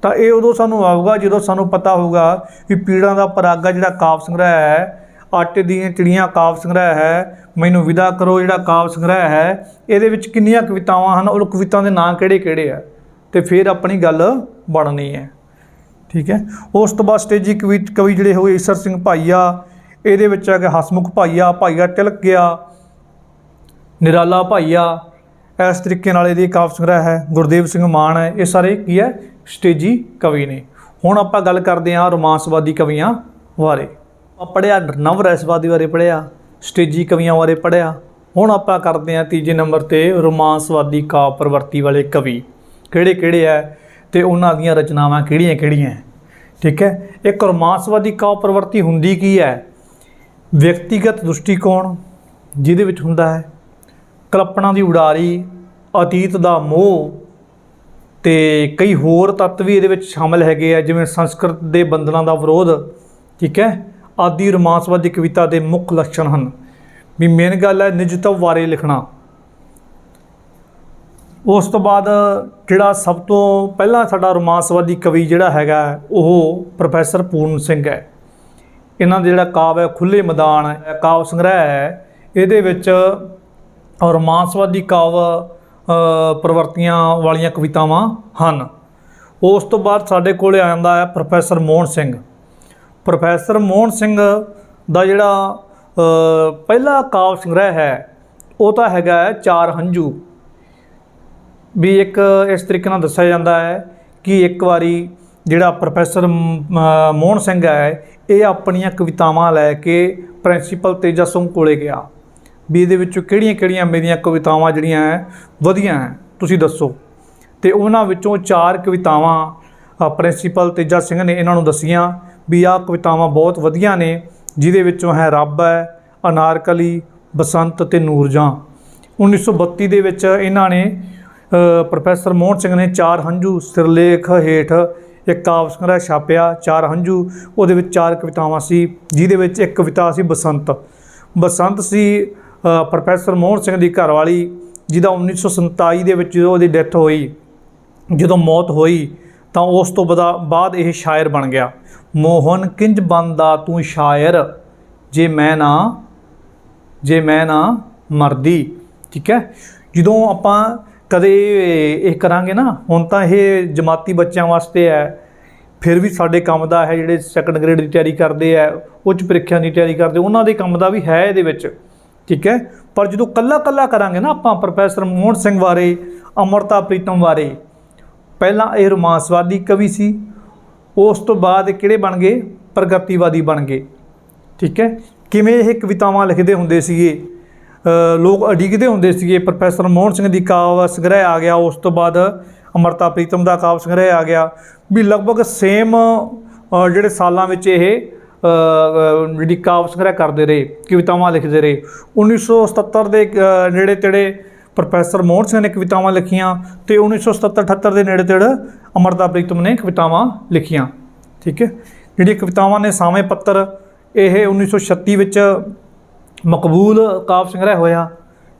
ਤਾਂ ਇਹ ਉਦੋਂ ਸਾਨੂੰ ਆਊਗਾ ਜਦੋਂ ਸਾਨੂੰ ਪਤਾ ਹੋਊਗਾ ਵੀ ਪੀੜਾਂ ਦਾ ਪਰਾਗਾ ਜਿਹੜਾ ਕਾਵਿ ਸੰਗ੍ਰਹਿ ਹੈ, ਆਟੇ ਦੀਆਂ ਚਿੜੀਆਂ ਕਾਵਿ ਸੰਗ੍ਰਹਿ ਹੈ, ਮੈਨੂੰ ਵਿਦਾ ਕਰੋ ਜਿਹੜਾ ਕਾਵਿ ਸੰਗ੍ਰਹਿ ਹੈ, ਇਹਦੇ ਵਿੱਚ ਕਿੰਨੀਆਂ ਕਵਿਤਾਵਾਂ ਹਨ, ਉਹ ਕਵਿਤਾ ਦੇ ਨਾਂ ਕਿਹੜੇ ਕਿਹੜੇ ਆ, ਅਤੇ ਫਿਰ ਆਪਣੀ ਗੱਲ ਬਣਨੀ ਹੈ। ਠੀਕ ਹੈ, ਉਸ ਤੋਂ ਬਾਅਦ ਸਟੇਜੀ ਕਵੀ ਜਿਹੜੇ ਹੋਏ ਈਸਰ ਸਿੰਘ ਭਾਈਆ, ਇਹਦੇ ਵਿੱਚ ਆ ਗਿਆ ਹਸਮੁਖ ਭਾਈਆ, ਭਾਈਆ ਤਿਲਕ ਗਿਆ, ਨਿਰਾਲਾ ਭਾਈਆ, ਇਸ ਤਰੀਕੇ ਨਾਲ ਇਹਦੀ ਕਾਵਿ ਸੰਗ੍ਰਹਿ ਹੈ। ਗੁਰਦੇਵ ਸਿੰਘ ਮਾਨ ਹੈ, ਇਹ ਸਾਰੇ ਕੀ ਹੈ ਸਟੇਜੀ ਕਵੀ ਨੇ। ਹੁਣ ਆਪਾਂ ਗੱਲ ਕਰਦੇ ਹਾਂ ਰੋਮਾਂਸਵਾਦੀ ਕਵੀਆਂ ਬਾਰੇ। ਆਪਾਂ ਪੜ੍ਹਿਆ ਨਵ ਰਹੱਸਵਾਦੀ ਬਾਰੇ, ਪੜ੍ਹਿਆ ਸਟੇਜੀ ਕਵੀਆਂ ਬਾਰੇ ਪੜ੍ਹਿਆ। ਹੁਣ ਆਪਾਂ ਕਰਦੇ ਹਾਂ ਤੀਜੇ ਨੰਬਰ 'ਤੇ ਰੋਮਾਂਸਵਾਦੀ ਕਾਵਿ ਪ੍ਰਵਰਤੀ ਵਾਲੇ ਕਵੀ ਕਿਹੜੇ ਕਿਹੜੇ ਹੈ ਅਤੇ ਉਹਨਾਂ ਦੀਆਂ ਰਚਨਾਵਾਂ ਕਿਹੜੀਆਂ ਕਿਹੜੀਆਂ ਹੈ। ਠੀਕ ਹੈ, ਇੱਕ ਰੋਮਾਂਸਵਾਦੀ ਕਾਵਿ ਪ੍ਰਵਰਤੀ ਹੁੰਦੀ ਕੀ ਹੈ? ਵਿਅਕਤੀਗਤ ਦ੍ਰਿਸ਼ਟੀਕੋਣ ਜਿਹਦੇ ਵਿੱਚ ਹੁੰਦਾ ਹੈ, ਕਲਪਨਾ ਦੀ ਉਡਾਰੀ, ਅਤੀਤ ਦਾ ਮੋਹ ਤੇ ਕਈ ਹੋਰ ਤੱਤ ਵੀ ਇਹਦੇ ਵਿੱਚ ਸ਼ਾਮਲ ਹੈਗੇ ਆ, ਜਿਵੇਂ ਸੰਸਕ੍ਰਿਤ ਦੇ ਬੰਧਨਾਂ ਦਾ ਵਿਰੋਧ, ਠੀਕ ਹੈ, ਆਦਿ ਰੋਮਾਂਸਵਾਦੀ ਕਵਿਤਾ ਦੇ ਮੁੱਖ ਲੱਛਣ ਹਨ। ਵੀ ਮੇਨ ਗੱਲ ਹੈ ਨਿਜਤਵ ਬਾਰੇ ਲਿਖਣਾ। ਉਸ ਤੋਂ ਬਾਅਦ ਜਿਹੜਾ ਸਭ ਤੋਂ ਪਹਿਲਾਂ ਸਾਡਾ ਰੋਮਾਂਸਵਾਦੀ ਕਵੀ ਜਿਹੜਾ ਹੈਗਾ ਉਹ ਪ੍ਰੋਫੈਸਰ ਪੂਰਨ ਸਿੰਘ ਹੈ। ਇਹਨਾਂ ਦਾ ਜਿਹੜਾ ਕਾਵਿ ਹੈ ਖੁੱਲ੍ਹੇ ਮੈਦਾਨ ਹੈ, ਕਾਵਿ ਸੰਗ੍ਰਹਿ ਹੈ, ਇਹਦੇ ਵਿੱਚ ਰੋਮਾਂਸਵਾਦੀ ਕਾਵਿ ਪ੍ਰਵਰਤੀਆਂ ਵਾਲੀਆਂ ਕਵਿਤਾਵਾਂ ਹਨ। ਉਸ ਤੋਂ ਬਾਅਦ ਸਾਡੇ ਕੋਲ ਆ ਜਾਂਦਾ ਹੈ ਪ੍ਰੋਫੈਸਰ ਮੋਹਨ ਸਿੰਘ। ਪ੍ਰੋਫੈਸਰ ਮੋਹਨ ਸਿੰਘ ਦਾ ਜਿਹੜਾ ਪਹਿਲਾ ਕਾਵਿ ਸੰਗ੍ਰਹਿ ਹੈ ਉਹ ਤਾਂ ਹੈਗਾ ਹੈ ਚਾਰ ਹੰਝੂ। ਵੀ ਇੱਕ ਇਸ ਤਰੀਕੇ ਨਾਲ ਦੱਸਿਆ ਜਾਂਦਾ ਹੈ ਕਿ ਇੱਕ ਵਾਰੀ ਜਿਹੜਾ ਪ੍ਰੋਫੈਸਰ ਮੋਹਨ ਸਿੰਘ ਹੈ ਇਹ ਆਪਣੀਆਂ ਕਵਿਤਾਵਾਂ ਲੈ ਕੇ ਪ੍ਰਿੰਸੀਪਲ ਤੇਜਾ ਸਿੰਘ ਕੋਲੇ ਗਿਆ ਵੀ ਇਹਦੇ ਵਿੱਚੋਂ ਕਿਹੜੀਆਂ ਮੇਰੀਆਂ ਕਵਿਤਾਵਾਂ ਜਿਹੜੀਆਂ ਹੈ ਵਧੀਆ ਹੈ, ਤੁਸੀਂ ਦੱਸੋ। ਅਤੇ ਉਹਨਾਂ ਵਿੱਚੋਂ ਚਾਰ ਕਵਿਤਾਵਾਂ ਪ੍ਰਿੰਸੀਪਲ ਤੇਜਾ ਸਿੰਘ ਨੇ ਇਹਨਾਂ ਨੂੰ ਦੱਸੀਆਂ ਵੀ ਆਹ ਕਵਿਤਾਵਾਂ ਬਹੁਤ ਵਧੀਆ ਨੇ, ਜਿਹਦੇ ਵਿੱਚੋਂ ਹੈ ਰੱਬ ਹੈ, ਅਨਾਰਕਲੀ, ਬਸੰਤ ਅਤੇ ਨੂਰਜਾਂ। 1932 ਦੇ ਵਿੱਚ ਇਹਨਾਂ ਨੇ ਪ੍ਰੋਫੈਸਰ ਮੋਹਨ ਸਿੰਘ ਨੇ ਚਾਰ ਹੰਝੂ ਸਿਰਲੇਖ ਹੇਠ ਇੱਕ ਕਾਵਿ ਸੰਗ੍ਰਹਿ ਛਾਪਿਆ, ਚਾਰ ਹੰਝੂ। ਉਹਦੇ ਵਿੱਚ ਚਾਰ ਕਵਿਤਾਵਾਂ ਸੀ, ਜਿਹਦੇ ਵਿੱਚ ਇੱਕ ਕਵਿਤਾ ਸੀ ਬਸੰਤ। ਬਸੰਤ ਸੀ ਪ੍ਰੋਫੈਸਰ ਮੋਹਨ ਸਿੰਘ ਦੀ ਘਰਵਾਲੀ, ਜਿਹਦਾ 1947 ਦੇ ਵਿੱਚ ਜਦੋਂ ਉਹਦੀ ਡੈਥ ਹੋਈ, ਜਦੋਂ ਮੌਤ ਹੋਈ ਤਾਂ ਉਸ ਤੋਂ ਬਾਅਦ ਇਹ ਸ਼ਾਇਰ ਬਣ ਗਿਆ। ਮੋਹਨ ਕਿੰਜ ਬਣਦਾ ਤੂੰ ਸ਼ਾਇਰ, ਜੇ ਮੈਂ ਨਾ ਮਰਦੀ, ਠੀਕ ਹੈ। ਜਦੋਂ ਆਪਾਂ ਕਦੇ ਇਹ ਕਰਾਂਗੇ ਨਾ, ਹੁਣ ਤਾਂ ਇਹ ਜਮਾਤੀ ਬੱਚਿਆਂ ਵਾਸਤੇ ਹੈ, ਫਿਰ ਵੀ ਸਾਡੇ ਕੰਮ ਦਾ ਹੈ, ਜਿਹੜੇ ਸੈਕੰਡ ਗ੍ਰੇਡ ਦੀ ਤਿਆਰੀ ਕਰਦੇ ਹੈ, ਉੱਚ ਪ੍ਰੀਖਿਆ ਦੀ ਤਿਆਰੀ ਕਰਦੇ, ਉਹਨਾਂ ਦੇ ਕੰਮ ਦਾ ਵੀ ਹੈ ਇਹਦੇ ਵਿੱਚ, ਠੀਕ ਹੈ। ਪਰ ਜਦੋਂ ਕੱਲਾ ਕਰਾਂਗੇ ਨਾ ਆਪਾਂ ਪ੍ਰੋਫੈਸਰ ਮੋਹਨ ਸਿੰਘ ਬਾਰੇ, ਅੰਮ੍ਰਿਤਾ ਪ੍ਰੀਤਮ ਬਾਰੇ, ਪਹਿਲਾਂ ਇਹ ਰੋਮਾਂਸਵਾਦੀ ਕਵੀ ਸੀ, ਉਸ ਤੋਂ ਬਾਅਦ ਕਿਹੜੇ ਬਣ ਗਏ, ਪ੍ਰਗਤੀਵਾਦੀ ਬਣ ਗਏ, ਠੀਕ ਹੈ। ਕਿਵੇਂ ਇਹ ਕਵਿਤਾਵਾਂ ਲਿਖਦੇ ਹੁੰਦੇ ਸੀਗੇ, ਲੋਕ ਉਡੀਕਦੇ ਹੁੰਦੇ ਸੀਗੇ। ਪ੍ਰੋਫੈਸਰ ਮੋਹਨ ਸਿੰਘ ਦੀ ਕਾਵਿ ਸੰਗ੍ਰਹਿ ਆ ਗਿਆ, ਉਸ ਤੋਂ ਬਾਅਦ ਅੰਮ੍ਰਿਤਾ ਪ੍ਰੀਤਮ ਦਾ ਕਾਵਿ ਸੰਗ੍ਰਹਿ ਆ ਗਿਆ, ਵੀ ਲਗਭਗ ਸੇਮ ਜਿਹੜੇ ਸਾਲਾਂ ਵਿੱਚ ਇਹ ਜਿਹੜੀ ਕਾਵਿ ਸੰਗ੍ਰਹਿ ਕਰਦੇ ਰਹੇ, ਕਵਿਤਾਵਾਂ ਲਿਖਦੇ ਰਹੇ। 1977 ਦੇ ਨੇੜੇ ਤੇੜੇ ਪ੍ਰੋਫੈਸਰ ਮੋਹਨ ਸਿੰਘ ਨੇ ਕਵਿਤਾਵਾਂ ਲਿਖੀਆਂ ਅਤੇ 1977-78 ਦੇ ਨੇੜੇ ਤੇੜੇ ਅੰਮ੍ਰਿਤਾ ਪ੍ਰੀਤਮ ਨੇ ਕਵਿਤਾਵਾਂ ਲਿਖੀਆਂ, ਠੀਕ ਹੈ। ਜਿਹੜੀਆਂ ਕਵਿਤਾਵਾਂ ਨੇ ਸਾਵੇਂ ਪੱਤਰ, ਇਹ 1936 ਵਿੱਚ ਮਕਬੂਲ ਕਾਵਿ ਸੰਗ੍ਰਹਿ ਹੋਇਆ,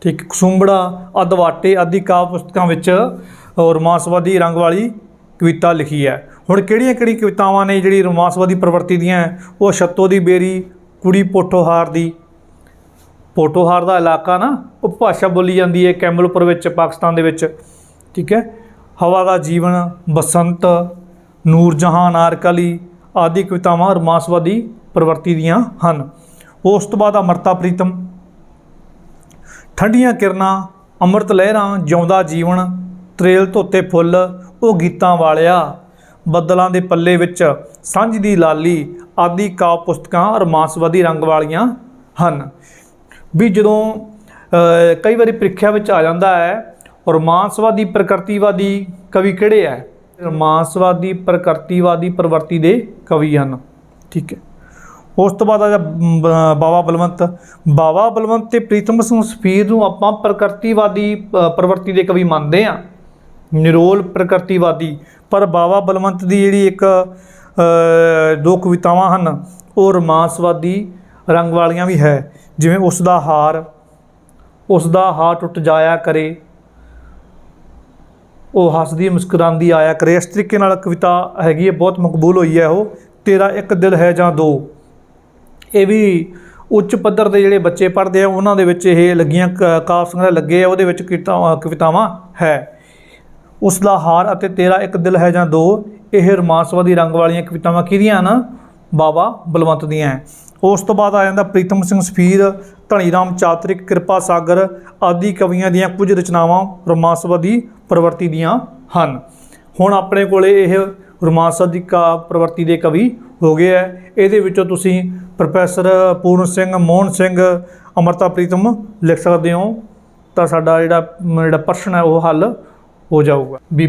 ਠੀਕ। ਕਸੁੰਬੜਾ, ਅਦਵਾਟੇ ਆਦਿ ਕਾਵਿ ਪੁਸਤਕਾਂ ਵਿੱਚ ਰੋਮਾਂਸਵਾਦੀ ਰੰਗ ਵਾਲੀ ਕਵਿਤਾ ਲਿਖੀ ਹੈ। ਹੁਣ ਕਿਹੜੀਆਂ ਕਵਿਤਾਵਾਂ ਨੇ ਜਿਹੜੀ ਰੋਮਾਂਸਵਾਦੀ ਪ੍ਰਵਰਤੀ ਦੀਆਂ ਹੈ, ਉਹ ਛੱਤੋ ਦੀ ਬੇਰੀ, ਕੁੜੀ ਪੋਠੋਹਾਰ ਦੀ। ਪੋਠੋਹਾਰ ਦਾ ਇਲਾਕਾ ਨਾ ਉਪਭਾਸ਼ਾ ਬੋਲੀ ਜਾਂਦੀ ਹੈ ਕੈਮਲਪੁਰ ਵਿੱਚ, ਪਾਕਿਸਤਾਨ ਦੇ ਵਿੱਚ, ਠੀਕ ਹੈ। ਹਵਾ ਦਾ ਜੀਵਨ, ਬਸੰਤ, ਨੂਰਜਹਾਂ, ਅਨਾਰਕਲੀ ਆਦਿ ਕਵਿਤਾਵਾਂ ਰੋਮਾਂਸਵਾਦੀ ਪ੍ਰਵਰਤੀ ਦੀਆਂ ਹਨ। ਉਸ ਤੋਂ ਬਾਅਦ ਅੰਮ੍ਰਿਤਾ ਪ੍ਰੀਤਮ, ਠੰਡੀਆਂ ਕਿਰਨਾਂ, ਅੰਮ੍ਰਿਤ ਲਹਿਰਾਂ, ਜਿਉਂਦਾ ਜੀਵਨ, ਤਰੇਲ ਧੋਤੇ ਫੁੱਲ, ਉਹ ਗੀਤਾਂ ਵਾਲਿਆ, ਬੱਦਲਾਂ ਦੇ ਪੱਲੇ ਵਿੱਚ, ਸਾਂਝ ਦੀ ਲਾਲੀ ਆਦਿ ਕਾਵਿ ਪੁਸਤਕਾਂ ਰੋਮਾਂਸਵਾਦੀ ਰੰਗ ਵਾਲੀਆਂ ਹਨ। ਵੀ ਜਦੋਂ ਕਈ ਵਾਰੀ ਪ੍ਰੀਖਿਆ ਵਿੱਚ ਆ ਜਾਂਦਾ ਹੈ ਰੋਮਾਂਸਵਾਦੀ ਪ੍ਰਕਿਰਤੀਵਾਦੀ ਕਵੀ ਕਿਹੜੇ ਹੈ, ਰੋਮਾਂਸਵਾਦੀ ਪ੍ਰਕਿਰਤੀਵਾਦੀ ਪ੍ਰਵਰਤੀ ਦੇ ਕਵੀ ਹਨ, ਠੀਕ ਹੈ। ਉਸ ਤੋਂ ਬਾਅਦ ਆ ਬਾਵਾ ਬਲਵੰਤ ਅਤੇ ਪ੍ਰੀਤਮ ਸਿੰਘ ਸਫੀਰ ਨੂੰ ਆਪਾਂ ਪ੍ਰਕਿਰਤੀਵਾਦੀ ਪ੍ਰਵਰਤੀ ਦੇ ਕਵੀ ਮੰਨਦੇ ਹਾਂ, ਨਿਰੋਲ ਪ੍ਰਕਿਰਤੀਵਾਦੀ। ਪਰ ਬਾਵਾ ਬਲਵੰਤ ਦੀ ਜਿਹੜੀ ਇੱਕ ਦੋ ਕਵਿਤਾਵਾਂ ਹਨ ਉਹ ਰੋਮਾਂਸਵਾਦੀ ਰੰਗ ਵਾਲੀਆਂ ਵੀ ਹੈ, ਜਿਵੇਂ ਉਸ ਦਾ ਹਾਰ ਟੁੱਟ ਜਾਇਆ ਕਰੇ, ਉਹ ਹੱਸਦੀ ਮੁਸਕਰਾਉਂਦੀ ਆਇਆ ਕਰੇ। ਇਸ ਤਰੀਕੇ ਨਾਲ ਕਵਿਤਾ ਹੈਗੀ ਹੈ, ਬਹੁਤ ਮਕਬੂਲ ਹੋਈ ਹੈ ਉਹ। ਤੇਰਾ ਇੱਕ ਦਿਲ ਹੈ ਜਾਂ ਦੋ, ਇਹ ਵੀ ਉੱਚ ਪੱਧਰ ਦੇ ਜਿਹੜੇ ਬੱਚੇ ਪੜ੍ਹਦੇ ਆ ਉਹਨਾਂ ਦੇ ਵਿੱਚ ਇਹ ਲੱਗੀਆਂ, ਕਾਵਿ ਸੰਗ੍ਰਹਿ ਲੱਗੇ ਆ, ਉਹਦੇ ਵਿੱਚ ਕਵਿਤਾਵਾਂ ਹੈ। ਉਸ ਦਾ ਹਾਰ ਅਤੇ ਤੇਰਾ ਇੱਕ ਦਿਲ ਹੈ ਜਾਂ ਦੋ, ਇਹ ਰੋਮਾਂਸਵਾਦੀ ਰੰਗ ਵਾਲੀਆਂ ਕਵਿਤਾਵਾਂ ਕਿਹਦੀਆਂ ਹਨ, ਬਾਵਾ ਬਲਵੰਤ ਦੀਆਂ ਹੈ। ਉਸ ਤੋਂ ਬਾਅਦ ਆ ਜਾਂਦਾ ਪ੍ਰੀਤਮ ਸਿੰਘ ਸਫੀਰ, ਧਨੀ ਰਾਮ ਚਾਤਰਿਕ, ਕਿਰਪਾ ਸਾਗਰ ਆਦਿ ਕਵੀਆਂ ਦੀਆਂ ਕੁਝ ਰਚਨਾਵਾਂ ਰੋਮਾਂਸਵਾਦੀ ਪ੍ਰਵਰਤੀ ਦੀਆਂ ਹਨ। ਹੁਣ ਆਪਣੇ ਕੋਲ ਇਹ ਰੋਮਾਂਸਵਾਦੀ ਪ੍ਰਵਰਤੀ ਦੇ ਕਵੀ ਹੋ ਗਏ ਹੈ। ਇਹਦੇ ਵਿੱਚੋਂ ਤੁਸੀਂ ਪ੍ਰੋਫੈਸਰ ਪੂਰਨ ਸਿੰਘ, ਮੋਹਨ ਸਿੰਘ, ਅੰਮ੍ਰਿਤਾ ਪ੍ਰੀਤਮ ਲਿਖ ਸਕਦੇ ਹੋ, ਤਾਂ ਸਾਡਾ ਜਿਹੜਾ ਪ੍ਰਸ਼ਨ ਹੈ ਉਹ ਹੱਲ ਹੋ ਜਾਊਗਾ। ਵੀ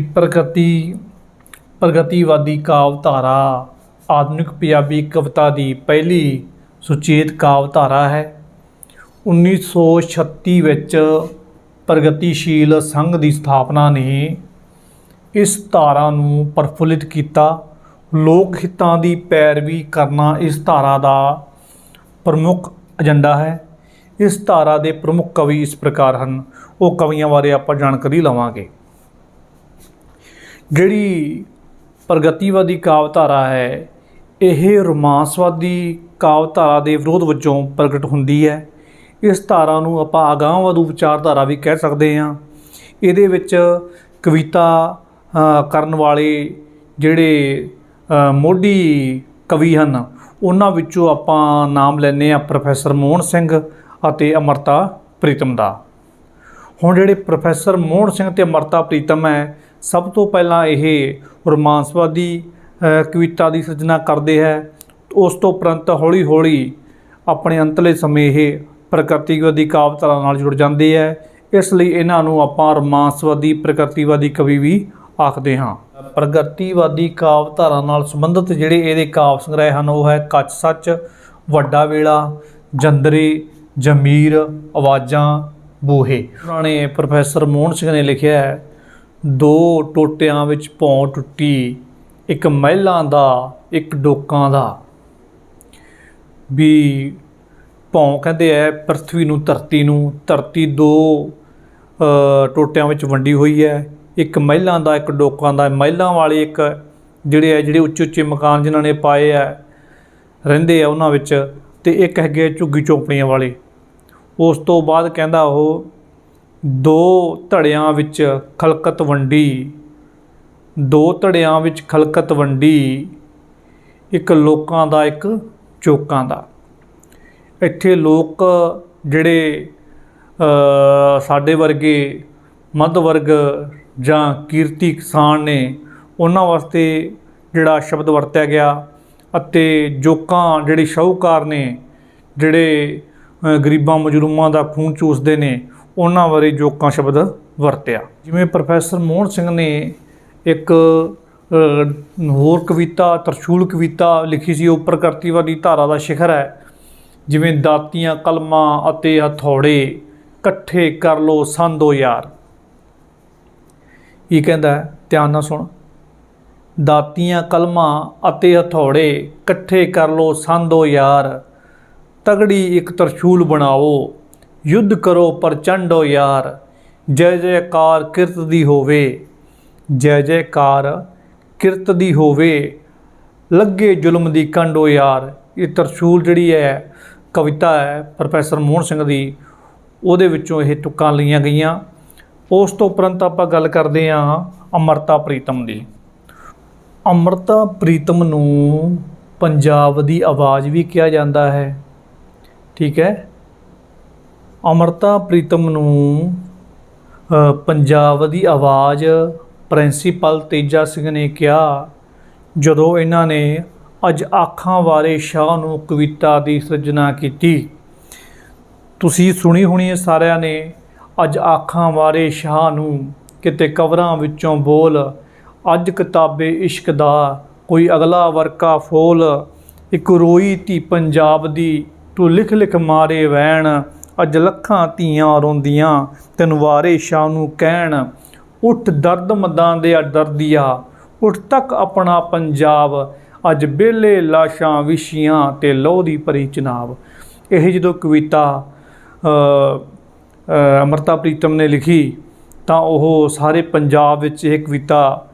ਪ੍ਰਗਤੀਵਾਦੀ ਕਾਵਿ ਧਾਰਾ ਆਧੁਨਿਕ ਪੰਜਾਬੀ ਕਵਿਤਾ ਦੀ ਪਹਿਲੀ ਸੁਚੇਤ ਕਾਵਿ ਧਾਰਾ ਹੈ। 1936 ਵਿੱਚ ਪ੍ਰਗਤੀਸ਼ੀਲ ਸੰਘ ਦੀ ਸਥਾਪਨਾ ਨੇ ਇਸ ਧਾਰਾ ਨੂੰ ਪ੍ਰਫੁੱਲਿਤ ਕੀਤਾ। ਲੋਕ ਹਿੱਤਾਂ ਦੀ ਪੈਰਵੀ ਕਰਨਾ ਇਸ ਧਾਰਾ ਦਾ ਪ੍ਰਮੁੱਖ ਏਜੰਡਾ ਹੈ। ਇਸ ਧਾਰਾ ਦੇ ਪ੍ਰਮੁੱਖ ਕਵੀ ਇਸ ਪ੍ਰਕਾਰ ਹਨ। ਉਹ ਕਵੀਆਂ ਬਾਰੇ ਆਪਾਂ ਜਾਣਕਾਰੀ ਲਵਾਂਗੇ। ਜਿਹੜੀ ਪ੍ਰਗਤੀਵਾਦੀ ਕਾਵਿ ਧਾਰਾ ਹੈ ਇਹ ਰੋਮਾਂਸਵਾਦੀ ਕਾਵਿ ਧਾਰਾ ਦੇ ਵਿਰੋਧ ਵਜੋਂ ਪ੍ਰਗਟ ਹੁੰਦੀ ਹੈ। ਇਸ ਧਾਰਾ ਨੂੰ ਆਪਾਂ ਅਗਾਂਹਵਧੂ ਵਿਚਾਰਧਾਰਾ ਵੀ ਕਹਿ ਸਕਦੇ ਹਾਂ। ਇਹਦੇ ਵਿੱਚ ਕਵਿਤਾ ਕਰਨ ਵਾਲੇ ਜਿਹੜੇ ਮੋਢੀ ਕਵੀ ਹਨ ਉਹਨਾਂ ਵਿੱਚੋਂ ਆਪਾਂ ਨਾਮ ਲੈਂਦੇ ਹਾਂ ਪ੍ਰੋਫੈਸਰ ਮੋਹਨ ਸਿੰਘ ਅਤੇ ਅੰਮ੍ਰਿਤਾ ਪ੍ਰੀਤਮ ਦਾ। ਹੁਣ ਜਿਹੜੇ ਪ੍ਰੋਫੈਸਰ ਮੋਹਨ ਸਿੰਘ ਅਤੇ ਅੰਮ੍ਰਿਤਾ ਪ੍ਰੀਤਮ ਹੈ, ਸਭ ਤੋਂ ਪਹਿਲਾਂ ਇਹ ਰੋਮਾਂਸਵਾਦੀ ਕਵਿਤਾ ਦੀ ਸਿਰਜਣਾ ਕਰਦੇ ਹੈ। ਉਸ ਤੋਂ ਉਪਰੰਤ ਹੌਲੀ ਹੌਲੀ ਆਪਣੇ ਅੰਤਲੇ ਸਮੇਂ ਇਹ ਪ੍ਰਗਤੀਵਾਦੀ ਕਾਵਿ ਧਾਰਾ ਨਾਲ ਜੁੜ ਜਾਂਦੇ ਹੈ। ਇਸ ਲਈ ਇਹਨਾਂ ਨੂੰ ਆਪਾਂ ਰੋਮਾਂਸਵਾਦੀ ਪ੍ਰਗਤੀਵਾਦੀ ਕਵੀ ਵੀ ਆਖਦੇ ਹਾਂ। ਪ੍ਰਗਤੀਵਾਦੀ ਕਾਵਿ ਧਾਰਾ ਨਾਲ ਸੰਬੰਧਿਤ ਜਿਹੜੇ ਇਹਦੇ ਕਾਵਿ ਸੰਗ੍ਰਹਿ ਹਨ ਉਹ ਹੈ ਕੱਚ ਸੱਚ, ਵੱਡਾ ਵੇਲਾ, ਜੰਦਰੇ, ਜਮੀਰ, ਆਵਾਜ਼ਾਂ, ਬੂਹੇ। ਪੁਰਾਣੇ ਪ੍ਰੋਫੈਸਰ ਮੋਹਨ ਸਿੰਘ ਨੇ ਲਿਖਿਆ ਹੈ, ਦੋ ਟੋਟਿਆਂ ਵਿੱਚ ਭੌਂ ਟੁੱਟੀ, ਇੱਕ ਮਹਿਲਾਂ ਦਾ ਇੱਕ ਡੋਕਾਂ ਦਾ। ਵੀ ਭੌਂ ਕਹਿੰਦੇ ਹੈ ਪ੍ਰਥਵੀ ਨੂੰ, ਧਰਤੀ ਦੋ ਟੋਟਿਆਂ ਵਿੱਚ ਵੰਡੀ ਹੋਈ ਹੈ, ਇੱਕ ਮਹਿਲਾਂ ਦਾ ਇੱਕ ਡੋਕਾਂ ਦਾ। ਮਹਿਲਾਂ ਵਾਲੇ ਇੱਕ ਜਿਹੜੇ ਉੱਚੇ ਉੱਚੇ ਮਕਾਨ ਜਿਨ੍ਹਾਂ ਨੇ ਪਾਏ ਆ ਰਹਿੰਦੇ ਆ ਉਹਨਾਂ ਵਿੱਚ, ਅਤੇ ਇੱਕ ਹੈਗੇ ਝੁੱਗੀ ਝੋਂਪੜੀਆਂ ਵਾਲੇ। ਉਸ ਤੋਂ ਬਾਅਦ ਕਹਿੰਦਾ ਉਹ ਦੋ ਧੜਿਆਂ ਵਿੱਚ ਖਲਕਤ ਵੰਡੀ, ਦੋ ਧੜਿਆਂ ਵਿੱਚ ਖਲਕਤ ਵੰਡੀ, ਇੱਕ ਲੋਕਾਂ ਦਾ ਇੱਕ ਚੋਕਾਂ ਦਾ। ਇੱਥੇ ਲੋਕ ਜਿਹੜੇ ਸਾਡੇ ਵਰਗੇ ਮੱਧ ਵਰਗ ਜਾਂ ਕਿਰਤੀ ਕਿਸਾਨ ਨੇ ਉਹਨਾਂ ਵਾਸਤੇ ਜਿਹੜਾ ਸ਼ਬਦ ਵਰਤਿਆ ਗਿਆ, ਅਤੇ ਜੋਕਾਂ ਜਿਹੜੇ ਸ਼ਾਹੂਕਾਰ ਨੇ ਜਿਹੜੇ ਗਰੀਬਾਂ ਮਜ਼ਲੂਮਾਂ ਦਾ ਖੂਨ ਚੂਸਦੇ ਨੇ ਉਹਨਾਂ ਬਾਰੇ ਜੋਕਾਂ ਸ਼ਬਦ ਵਰਤਿਆ। ਜਿਵੇਂ ਪ੍ਰੋਫੈਸਰ ਮੋਹਨ ਸਿੰਘ ਨੇ ਇੱਕ ਹੋਰ ਕਵਿਤਾ ਤਰਸ਼ੂਲ ਕਵਿਤਾ ਲਿਖੀ ਸੀ, ਉਹ ਪ੍ਰਗਤੀਵਾਦੀ ਧਾਰਾ ਦਾ ਸ਼ਿਖਰ ਹੈ। ਜਿਵੇਂ ਦਾਤੀਆਂ ਕਲਮਾਂ ਅਤੇ ਹਥੌੜੇ ਇਕੱਠੇ ਕਰ ਲਓ ਸੰਦੋ ਯਾਰ। ਇਹ ਕਹਿੰਦਾ ਧਿਆਨ ਨਾਲ ਸੁਣ, ਦਾਤੀਆਂ ਕਲਮਾਂ ਅਤੇ ਹਥੌੜੇ ਇਕੱਠੇ ਕਰ ਲਓ ਸੰਦੋ ਯਾਰ, ਤਗੜੀ ਇੱਕ ਤਰਸ਼ੂਲ ਬਣਾਓ, ਯੁੱਧ ਕਰੋ ਪ੍ਰਚੰਡੋ ਯਾਰ, ਜੈ ਜੈਕਾਰ ਕਿਰਤ ਦੀ ਹੋਵੇ, ਜੈ ਜੈਕਾਰ ਕਿਰਤ ਦੀ ਹੋਵੇ, ਲੱਗੇ ਜ਼ੁਲਮ ਦੀ ਕੰਡੋ ਯਾਰ। ਇਹ ਤਰਸ਼ੂਲ ਜਿਹੜੀ ਹੈ ਕਵਿਤਾ ਹੈ ਪ੍ਰੋਫੈਸਰ ਮੋਹਨ ਸਿੰਘ ਦੀ, ਉਹਦੇ ਵਿੱਚੋਂ ਇਹ ਤੁਕਾਂ ਲਈਆਂ ਗਈਆਂ। ਉਸ ਤੋਂ ਉਪਰੰਤ ਆਪਾਂ ਗੱਲ ਕਰਦੇ ਹਾਂ ਅੰਮ੍ਰਿਤਾ ਪ੍ਰੀਤਮ ਦੀ। ਅੰਮ੍ਰਿਤਾ ਪ੍ਰੀਤਮ ਨੂੰ ਪੰਜਾਬ ਦੀ ਆਵਾਜ਼ ਵੀ ਕਿਹਾ ਜਾਂਦਾ ਹੈ। ਠੀਕ ਹੈ, ਅੰਮ੍ਰਿਤਾ ਪ੍ਰੀਤਮ ਨੂੰ ਪੰਜਾਬ ਦੀ ਆਵਾਜ਼ ਪ੍ਰਿੰਸੀਪਲ ਤੇਜਾ ਸਿੰਘ ਨੇ ਕਿਹਾ ਜਦੋਂ ਇਹਨਾਂ ਨੇ ਅੱਜ ਆਖਾਂ ਵਾਰੇ ਸ਼ਾਹ ਨੂੰ ਕਵਿਤਾ ਦੀ ਸਿਰਜਣਾ ਕੀਤੀ। ਤੁਸੀਂ ਸੁਣੀ ਹੋਣੀ ਹੈ ਸਾਰਿਆਂ ਨੇ, ਅੱਜ ਆਖਾਂ ਵਾਰੇ ਸ਼ਾਹ ਨੂੰ, ਕਿਤੇ ਕਬਰਾਂ ਵਿੱਚੋਂ ਬੋਲ, ਅੱਜ ਕਿਤਾਬੇ ਇਸ਼ਕ ਦਾ ਕੋਈ ਅਗਲਾ ਵਰਕਾ ਫੋਲ, ਇੱਕ ਰੋਈ ਧੀ ਪੰਜਾਬ ਦੀ ਤੂੰ ਲਿਖ ਲਿਖ ਮਾਰੇ ਵੈਣ, ਅੱਜ ਲੱਖਾਂ ਧੀਆਂ ਰੋਂਦੀਆਂ ਤੈਨੂੰ ਵਾਰੇ ਸ਼ਾਹ ਨੂੰ ਕਹਿਣ, ਉੱਠ ਦਰਦ ਮਦਾਂ ਦੇ ਦਰਦੀਆ, ਉੱਠ ਤੱਕ ਆਪਣਾ ਪੰਜਾਬ, ਅੱਜ ਬੇਲੇ ਲਾਸ਼ਾਂ ਵਿਛੀਆਂ ਤੇ ਲਹੂ ਦੀ ਭਰੀ ਚਨਾਬ। ਇਹ ਜਦੋਂ ਕਵਿਤਾ ਅੰਮ੍ਰਿਤਾ ਪ੍ਰੀਤਮ ਨੇ ਲਿਖੀ ਤਾਂ ਉਹ ਸਾਰੇ ਪੰਜਾਬ ਵਿੱਚ ਇਹ ਕਵਿਤਾ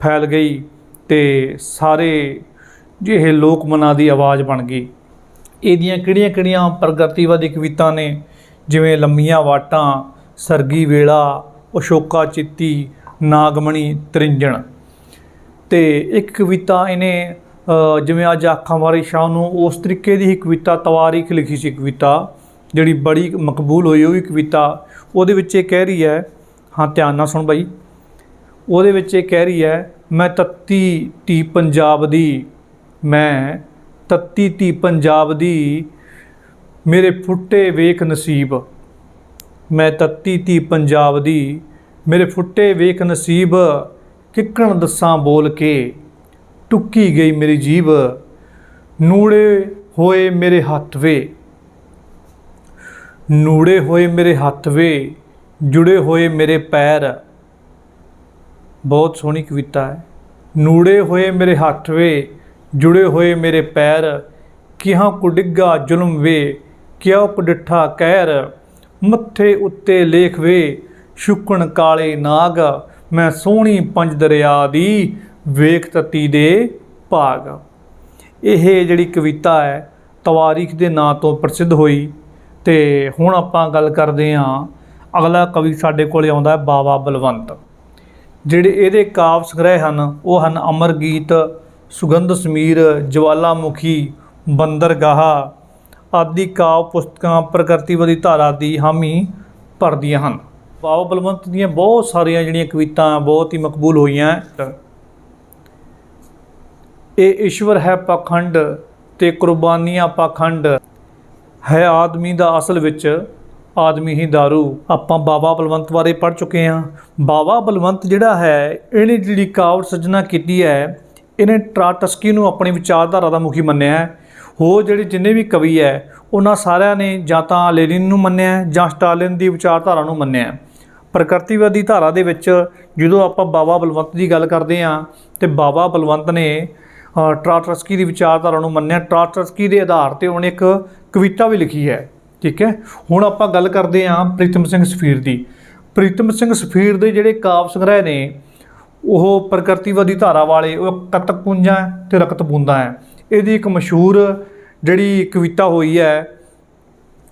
ਫੈਲ ਗਈ ਅਤੇ ਸਾਰੇ ਜਿਹੇ ਲੋਕ ਮਨਾਂ ਦੀ ਆਵਾਜ਼ ਬਣ ਗਈ। ਇਹਦੀਆਂ ਕਿਹੜੀਆਂ ਕਿਹੜੀਆਂ ਪ੍ਰਗਤੀਵਾਦੀ ਕਵਿਤਾ ਨੇ, ਜਿਵੇਂ ਲੰਮੀਆਂ ਵਾਟਾਂ, ਸਰਗੀ ਵੇਲਾ, ਅਸ਼ੋਕਾ ਚਿੱਤੀ, ਨਾਗਮਣੀ, ਤ੍ਰਿੰਜਣ। ਅਤੇ ਇੱਕ ਕਵਿਤਾ ਇਹਨੇ ਜਿਵੇਂ ਅੱਜ ਆਖਾਂ ਵਾਰੇ ਸ਼ਾਹ ਨੂੰ, ਉਸ ਤਰੀਕੇ ਦੀ ਹੀ ਕਵਿਤਾ ਤਵਾਰੀਖ ਲਿਖੀ ਸੀ, ਕਵਿਤਾ ਜਿਹੜੀ ਬੜੀ ਮਕਬੂਲ ਹੋਈ। ਉਹ ਵੀ ਕਵਿਤਾ ਉਹਦੇ ਵਿੱਚ ਇਹ ਕਹਿ ਰਹੀ ਹੈ, ਹਾਂ ਧਿਆਨ ਨਾਲ ਸੁਣ ਬਾਈ, ਉਹਦੇ ਵਿੱਚ ਇਹ ਕਹਿ ਰਹੀ ਹੈ, ਮੈਂ ਤੱਤੀ ਧੀ ਪੰਜਾਬ ਦੀ, ਮੈਂ ਤੱਤੀ ਧੀ ਪੰਜਾਬ ਦੀ, ਮੇਰੇ ਫੁੱਟੇ ਵੇਖ ਨਸੀਬ, ਮੈਂ ਤੱਤੀ ਧੀ ਪੰਜਾਬ ਦੀ, ਮੇਰੇ ਫੁੱਟੇ ਵੇਖ ਨਸੀਬ, ਕਿੱਕਣ ਦੱਸਾਂ ਬੋਲ ਕੇ, ਟੁੱਕੀ ਗਈ ਮੇਰੀ ਜੀਭ, ਨੂੜੇ ਹੋਏ ਮੇਰੇ ਹੱਥ ਵੇ, ਨੂੜੇ ਹੋਏ ਮੇਰੇ ਹੱਥ ਵੇ, जुड़े होए मेरे पैर, बहुत सोहनी कविता है। ਨੂੜੇ ਹੋਏ ਮੇਰੇ ਹੱਥ ਵੇ, ਜੁੜੇ ਹੋਏ ਮੇਰੇ ਪੈਰ, ਕਿਹਾਂ ਕੋ ਡਿੱਗਾ ਜ਼ੁਲਮ ਵੇ, ਕਿਉ ਕੋ ਡਿੱਠਾ ਕਹਿਰ, ਮੱਥੇ ਉੱਤੇ ਲੇਖ ਵੇ, ਸ਼ੁਕਣ ਕਾਲੇ ਨਾਗ, ਮੈਂ ਸੋਹਣੀ ਪੰਜ ਦਰਿਆ ਦੀ, ਵੇਖ ਤਤੀ ਦੇ ਭਾਗ। ਇਹ ਜਿਹੜੀ ਕਵਿਤਾ ਹੈ ਤਵਾਰੀਖ ਦੇ ਨਾਂ ਤੋਂ ਪ੍ਰਸਿੱਧ ਹੋਈ। ਤੇ ਹੁਣ ਆਪਾਂ ਗੱਲ ਕਰਦੇ ਹਾਂ, ਅਗਲਾ ਕਵੀ ਸਾਡੇ ਕੋਲ ਆਉਂਦਾ ਬਾਵਾ ਬਲਵੰਤ। ਜਿਹੜੇ ਇਹਦੇ ਕਾਵ ਸੰਗ੍ਰਹਿ ਹਨ ਉਹ ਹਨ ਅਮਰ ਗੀਤ, ਸੁਗੰਧ ਸਮੀਰ, ਜਵਾਲਾਮੁਖੀ, ਬੰਦਰਗਾਹ ਆਦਿ ਕਾਵ ਪੁਸਤਕਾਂ ਪ੍ਰਕਿਰਤੀਵਾਦੀ ਧਾਰਾ ਦੀ ਹਾਮੀ ਭਰਦੀਆਂ ਹਨ। ਬਾਵਾ ਬਲਵੰਤ ਦੀਆਂ ਬਹੁਤ ਸਾਰੀਆਂ ਜਿਹੜੀਆਂ ਕਵਿਤਾਵਾਂ ਬਹੁਤ ਹੀ ਮਕਬੂਲ ਹੋਈਆਂ। ਇਹ ਈਸ਼ਵਰ ਹੈ ਪਾਖੰਡ ਤੇ ਕੁਰਬਾਨੀਆਂ ਪਾਖੰਡ, ਹੈ ਆਦਮੀ ਦਾ ਅਸਲ ਵਿੱਚ ਆਦਮੀ ਹੀ ਦਾਰੂ। ਆਪਾਂ ਬਾਵਾ ਬਲਵੰਤ ਬਾਰੇ ਪੜ੍ਹ ਚੁੱਕੇ ਹਾਂ। ਬਾਵਾ ਬਲਵੰਤ ਜਿਹੜਾ ਹੈ ਇਹਨੇ ਜਿਹੜੀ ਕਾਵਿ ਸਿਰਜਣਾ ਕੀਤੀ ਹੈ, ਇਹਨੇ ਟਰਾਟਸਕੀ ਨੂੰ ਆਪਣੀ ਵਿਚਾਰਧਾਰਾ ਦਾ ਮੁਖੀ ਮੰਨਿਆ ਹੈ। ਹੋਰ ਜਿਹੜੇ ਜਿੰਨੇ ਵੀ ਕਵੀ ਹੈ ਉਹਨਾਂ ਸਾਰਿਆਂ ਨੇ ਜਾਂ ਤਾਂ ਲੈਨਿਨ ਨੂੰ ਮੰਨਿਆ ਜਾਂ ਸਟਾਲਿਨ ਦੀ ਵਿਚਾਰਧਾਰਾ ਨੂੰ ਮੰਨਿਆ। ਪ੍ਰਕਿਰਤੀਵਾਦੀ ਧਾਰਾ ਦੇ ਵਿੱਚ ਜਦੋਂ ਆਪਾਂ ਬਾਵਾ ਬਲਵੰਤ ਦੀ ਗੱਲ ਕਰਦੇ ਹਾਂ ਤੇ ਬਾਵਾ ਬਲਵੰਤ ਨੇ ਟਰਾਟਸਕੀ ਦੀ ਵਿਚਾਰਧਾਰਾ ਨੂੰ ਮੰਨਿਆ। ਟਰਾਟਸਕੀ ਦੇ ਆਧਾਰ 'ਤੇ ਉਹਨੇ ਇੱਕ ਕਵਿਤਾ ਵੀ ਲਿਖੀ ਹੈ। ਠੀਕ ਹੈ, ਹੁਣ ਆਪਾਂ ਗੱਲ ਕਰਦੇ ਹਾਂ ਪ੍ਰੀਤਮ ਸਿੰਘ ਸਫੀਰ ਦੀ। ਪ੍ਰੀਤਮ ਸਿੰਘ ਸਫੀਰ ਦੇ ਜਿਹੜੇ ਕਾਵ ਸੰਗ੍ਰਹਿ ਨੇ ਉਹ ਪ੍ਰਕਿਰਤੀਵਾਦੀ ਧਾਰਾ ਵਾਲੇ, ਉਹ ਕਤਕ ਪੁੰਜਾਂ ਅਤੇ ਰਕਤ ਬੂੰਦਾਂ ਹੈ। ਇਹਦੀ ਇੱਕ ਮਸ਼ਹੂਰ ਜਿਹੜੀ ਕਵਿਤਾ ਹੋਈ ਹੈ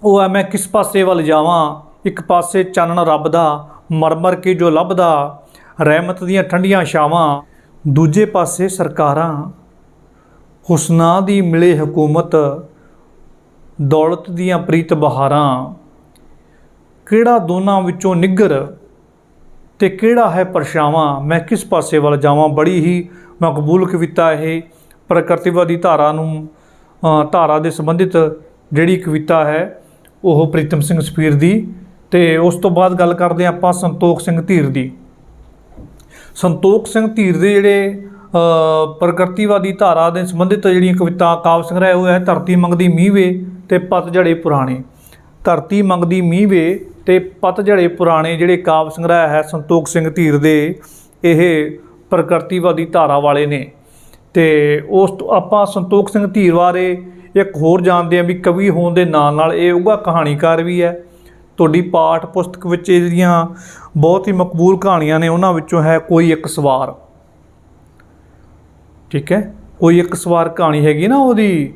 ਉਹ ਹੈ, ਮੈਂ ਕਿਸ ਪਾਸੇ ਵੱਲ ਜਾਵਾਂ, ਇੱਕ ਪਾਸੇ ਚਾਨਣ ਰੱਬ ਦਾ, ਮਰ ਮਰ ਕੇ ਜੋ ਲੱਭਦਾ, ਰਹਿਮਤ ਦੀਆਂ ਠੰਡੀਆਂ ਛਾਵਾਂ, ਦੂਜੇ ਪਾਸੇ ਸਰਕਾਰਾਂ, ਹੁਸਨਾਂ ਦੀ ਮਿਲੇ ਹਕੂਮਤ, ਦੌਲਤ ਦੀਆਂ ਪ੍ਰੀਤ ਬਹਾਰਾਂ, ਕਿਹੜਾ ਦੋਨਾਂ ਵਿੱਚੋਂ ਨਿੱਘਰ ਤੇ ਕਿਹੜਾ ਹੈ ਪਰਛਾਵਾਂ, ਮੈਂ ਕਿਸ ਪਾਸੇ ਵੱਲ ਜਾਵਾਂ। ਬੜੀ ਹੀ ਮਕਬੂਲ ਕਵਿਤਾ ਇਹ ਪ੍ਰਕਿਰਤੀਵਾਦੀ ਧਾਰਾ ਦੇ ਸੰਬੰਧਿਤ ਜਿਹੜੀ ਕਵਿਤਾ ਹੈ ਉਹ ਪ੍ਰੀਤਮ ਸਿੰਘ ਸਫੀਰ ਦੀ। ਤੇ ਉਸ ਤੋਂ ਬਾਅਦ ਗੱਲ ਕਰਦੇ ਹਾਂ ਆਪਾਂ ਸੰਤੋਖ ਸਿੰਘ ਧੀਰ ਦੀ। ਸੰਤੋਖ ਸਿੰਘ ਧੀਰ ਦੇ ਜਿਹੜੇ ਪ੍ਰਕਿਰਤੀਵਾਦੀ ਧਾਰਾ ਦੇ ਸੰਬੰਧਿਤ ਜਿਹੜੀਆਂ ਕਵਿਤਾ ਕਾਵ ਸੰਗ੍ਰਹਿ ਉਹ ਹੈ, ਧਰਤੀ ਮੰਗਦੀ ਮੀਂਹ ਵੇ ਤੇ ਪਤਝੜੇ ਪੁਰਾਣੇ। ਧਰਤੀ ਮੰਗਦੀ ਮੀਂਹ ਵੇ ਤੇ ਪਤਝੜੇ ਪੁਰਾਣੇ ਜਿਹੜੇ ਕਾਵ ਸੰਗ੍ਰਹਿ ਹੈ ਸੰਤੋਖ ਸਿੰਘ ਧੀਰ ਦੇ, ਇਹ ਪ੍ਰਕਿਰਤੀਵਾਦੀ ਧਾਰਾ ਵਾਲੇ ਨੇ। ਤੇ ਉਸ ਤੋਂ ਆਪਾਂ ਸੰਤੋਖ ਸਿੰਘ ਧੀਰ ਬਾਰੇ ਇੱਕ ਹੋਰ ਜਾਣਦੇ ਹਾਂ ਵੀ ਕਵੀ ਹੋਣ ਦੇ ਨਾਲ ਨਾਲ ਇਹ ਉੱਘਾ ਕਹਾਣੀਕਾਰ ਵੀ ਹੈ। ਤੁਹਾਡੀ ਪਾਠ ਪੁਸਤਕ ਵਿੱਚ ਇਹਦੀਆਂ ਬਹੁਤ ਹੀ ਮਕਬੂਲ ਕਹਾਣੀਆਂ ਨੇ, ਉਹਨਾਂ ਵਿੱਚੋਂ ਹੈ ਕੋਈ ਇੱਕ ਸਵਾਰ। ਠੀਕ ਹੈ, ਕੋਈ ਇੱਕ ਸਵਾਰ ਕਹਾਣੀ ਹੈਗੀ ਨਾ ਉਹਦੀ,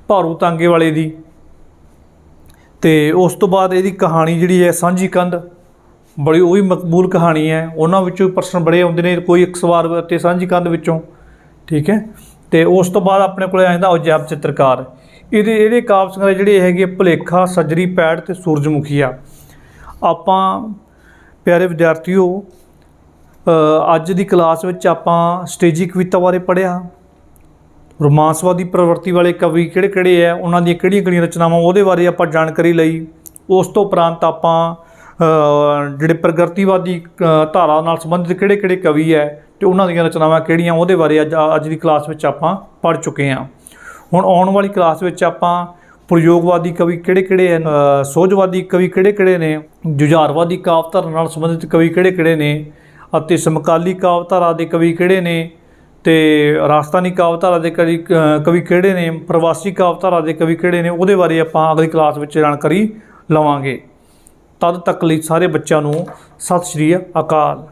ਭਾਰੂ ਤਾਂਗੇ ਵਾਲੇ ਦੀ। ਤੇ ਉਸ ਤੋਂ ਬਾਅਦ ਇਹਦੀ ਕਹਾਣੀ ਜਿਹੜੀ ਹੈ ਸਾਂਝੀ ਕੰਧ, ਬੜੀ ਉਹ ਵੀ ਮਕਬੂਲ ਕਹਾਣੀ ਹੈ। ਉਹਨਾਂ ਵਿੱਚੋਂ ਪ੍ਰਸ਼ਨ ਬੜੇ ਆਉਂਦੇ ਨੇ ਕੋਈ ਇੱਕ ਸਵਾਰ ਅਤੇ ਸਾਂਝੀ ਕੰਧ ਵਿੱਚੋਂ। ਠੀਕ ਹੈ, ਤੇ ਉਸ ਤੋਂ ਬਾਅਦ ਆਪਣੇ ਕੋਲ ਆ ਜਾਂਦਾ ਉਜੈਬ ਚਿੱਤਰਕਾਰ। ਇਹਦੇ ਕਾਵਿ ਸੰਗ੍ਰਹਿ ਜਿਹੜੇ ਹੈਗੇ ਭੁਲੇਖਾ, ਸੱਜਰੀ ਪੈੜ ਅਤੇ ਸੂਰਜਮੁਖੀਆ। ਆਪਾਂ ਪਿਆਰੇ ਵਿਦਿਆਰਥੀਓ ਅੱਜ ਦੀ ਕਲਾਸ ਵਿੱਚ ਆਪਾਂ ਸਟੇਜੀ ਕਵਿਤਾ ਬਾਰੇ ਪੜ੍ਹਿਆ, ਰੋਮਾਂਸਵਾਦੀ ਪ੍ਰਵਿਰਤੀ ਵਾਲੇ ਕਵੀ ਕਿਹੜੇ ਕਿਹੜੇ ਹੈ, ਉਹਨਾਂ ਦੀਆਂ ਕਿਹੜੀਆਂ ਕਿਹੜੀਆਂ ਰਚਨਾਵਾਂ ਉਹਦੇ ਬਾਰੇ ਆਪਾਂ ਜਾਣਕਾਰੀ ਲਈ। ਉਸ ਤੋਂ ਉਪਰੰਤ ਆਪਾਂ ਜਿਹੜੇ ਪ੍ਰਕਿਰਤੀਵਾਦੀ ਧਾਰਾ ਨਾਲ ਸੰਬੰਧਿਤ ਕਿਹੜੇ ਕਿਹੜੇ ਕਵੀ ਹੈ ਅਤੇ ਉਹਨਾਂ ਦੀਆਂ ਰਚਨਾਵਾਂ ਕਿਹੜੀਆਂ ਉਹਦੇ ਬਾਰੇ ਅੱਜ ਦੀ ਕਲਾਸ ਵਿੱਚ ਆਪਾਂ ਪੜ੍ਹ ਚੁੱਕੇ ਹਾਂ। ਹੁਣ ਆਉਣ ਵਾਲੀ ਕਲਾਸ ਵਿੱਚ ਆਪਾਂ ਪ੍ਰਯੋਗਵਾਦੀ ਕਵੀ ਕਿਹੜੇ ਕਿਹੜੇ ਹਨ, ਸੋਝਵਾਦੀ ਕਵੀ ਕਿਹੜੇ ਕਿਹੜੇ ਨੇ, ਜੁਝਾਰਵਾਦੀ ਕਾਵਿ ਧਾਰਾ ਨਾਲ ਸੰਬੰਧਿਤ ਕਵੀ ਕਿਹੜੇ ਕਿਹੜੇ ਨੇ, ਅਤੇ ਸਮਕਾਲੀ ਕਾਵਿ ਧਾਰਾ ਦੇ ਕਵੀ ਕਿਹੜੇ ਨੇ, ਅਤੇ ਰਾਜਸਥਾਨੀ ਕਾਵਿ ਧਾਰਾ ਦੇ ਕਵੀ ਕਿਹੜੇ ਨੇ, ਪ੍ਰਵਾਸੀ ਕਾਵਿ ਧਾਰਾ ਦੇ ਕਵੀ ਕਿਹੜੇ ਨੇ, ਉਹਦੇ ਬਾਰੇ ਆਪਾਂ ਅਗਲੀ ਕਲਾਸ ਵਿੱਚ ਜਾਣਕਾਰੀ ਲਵਾਂਗੇ। ਤਦ ਤੱਕ ਲਈ ਸਾਰੇ ਬੱਚਿਆਂ ਨੂੰ ਸਤਿ ਸ਼੍ਰੀ ਅਕਾਲ।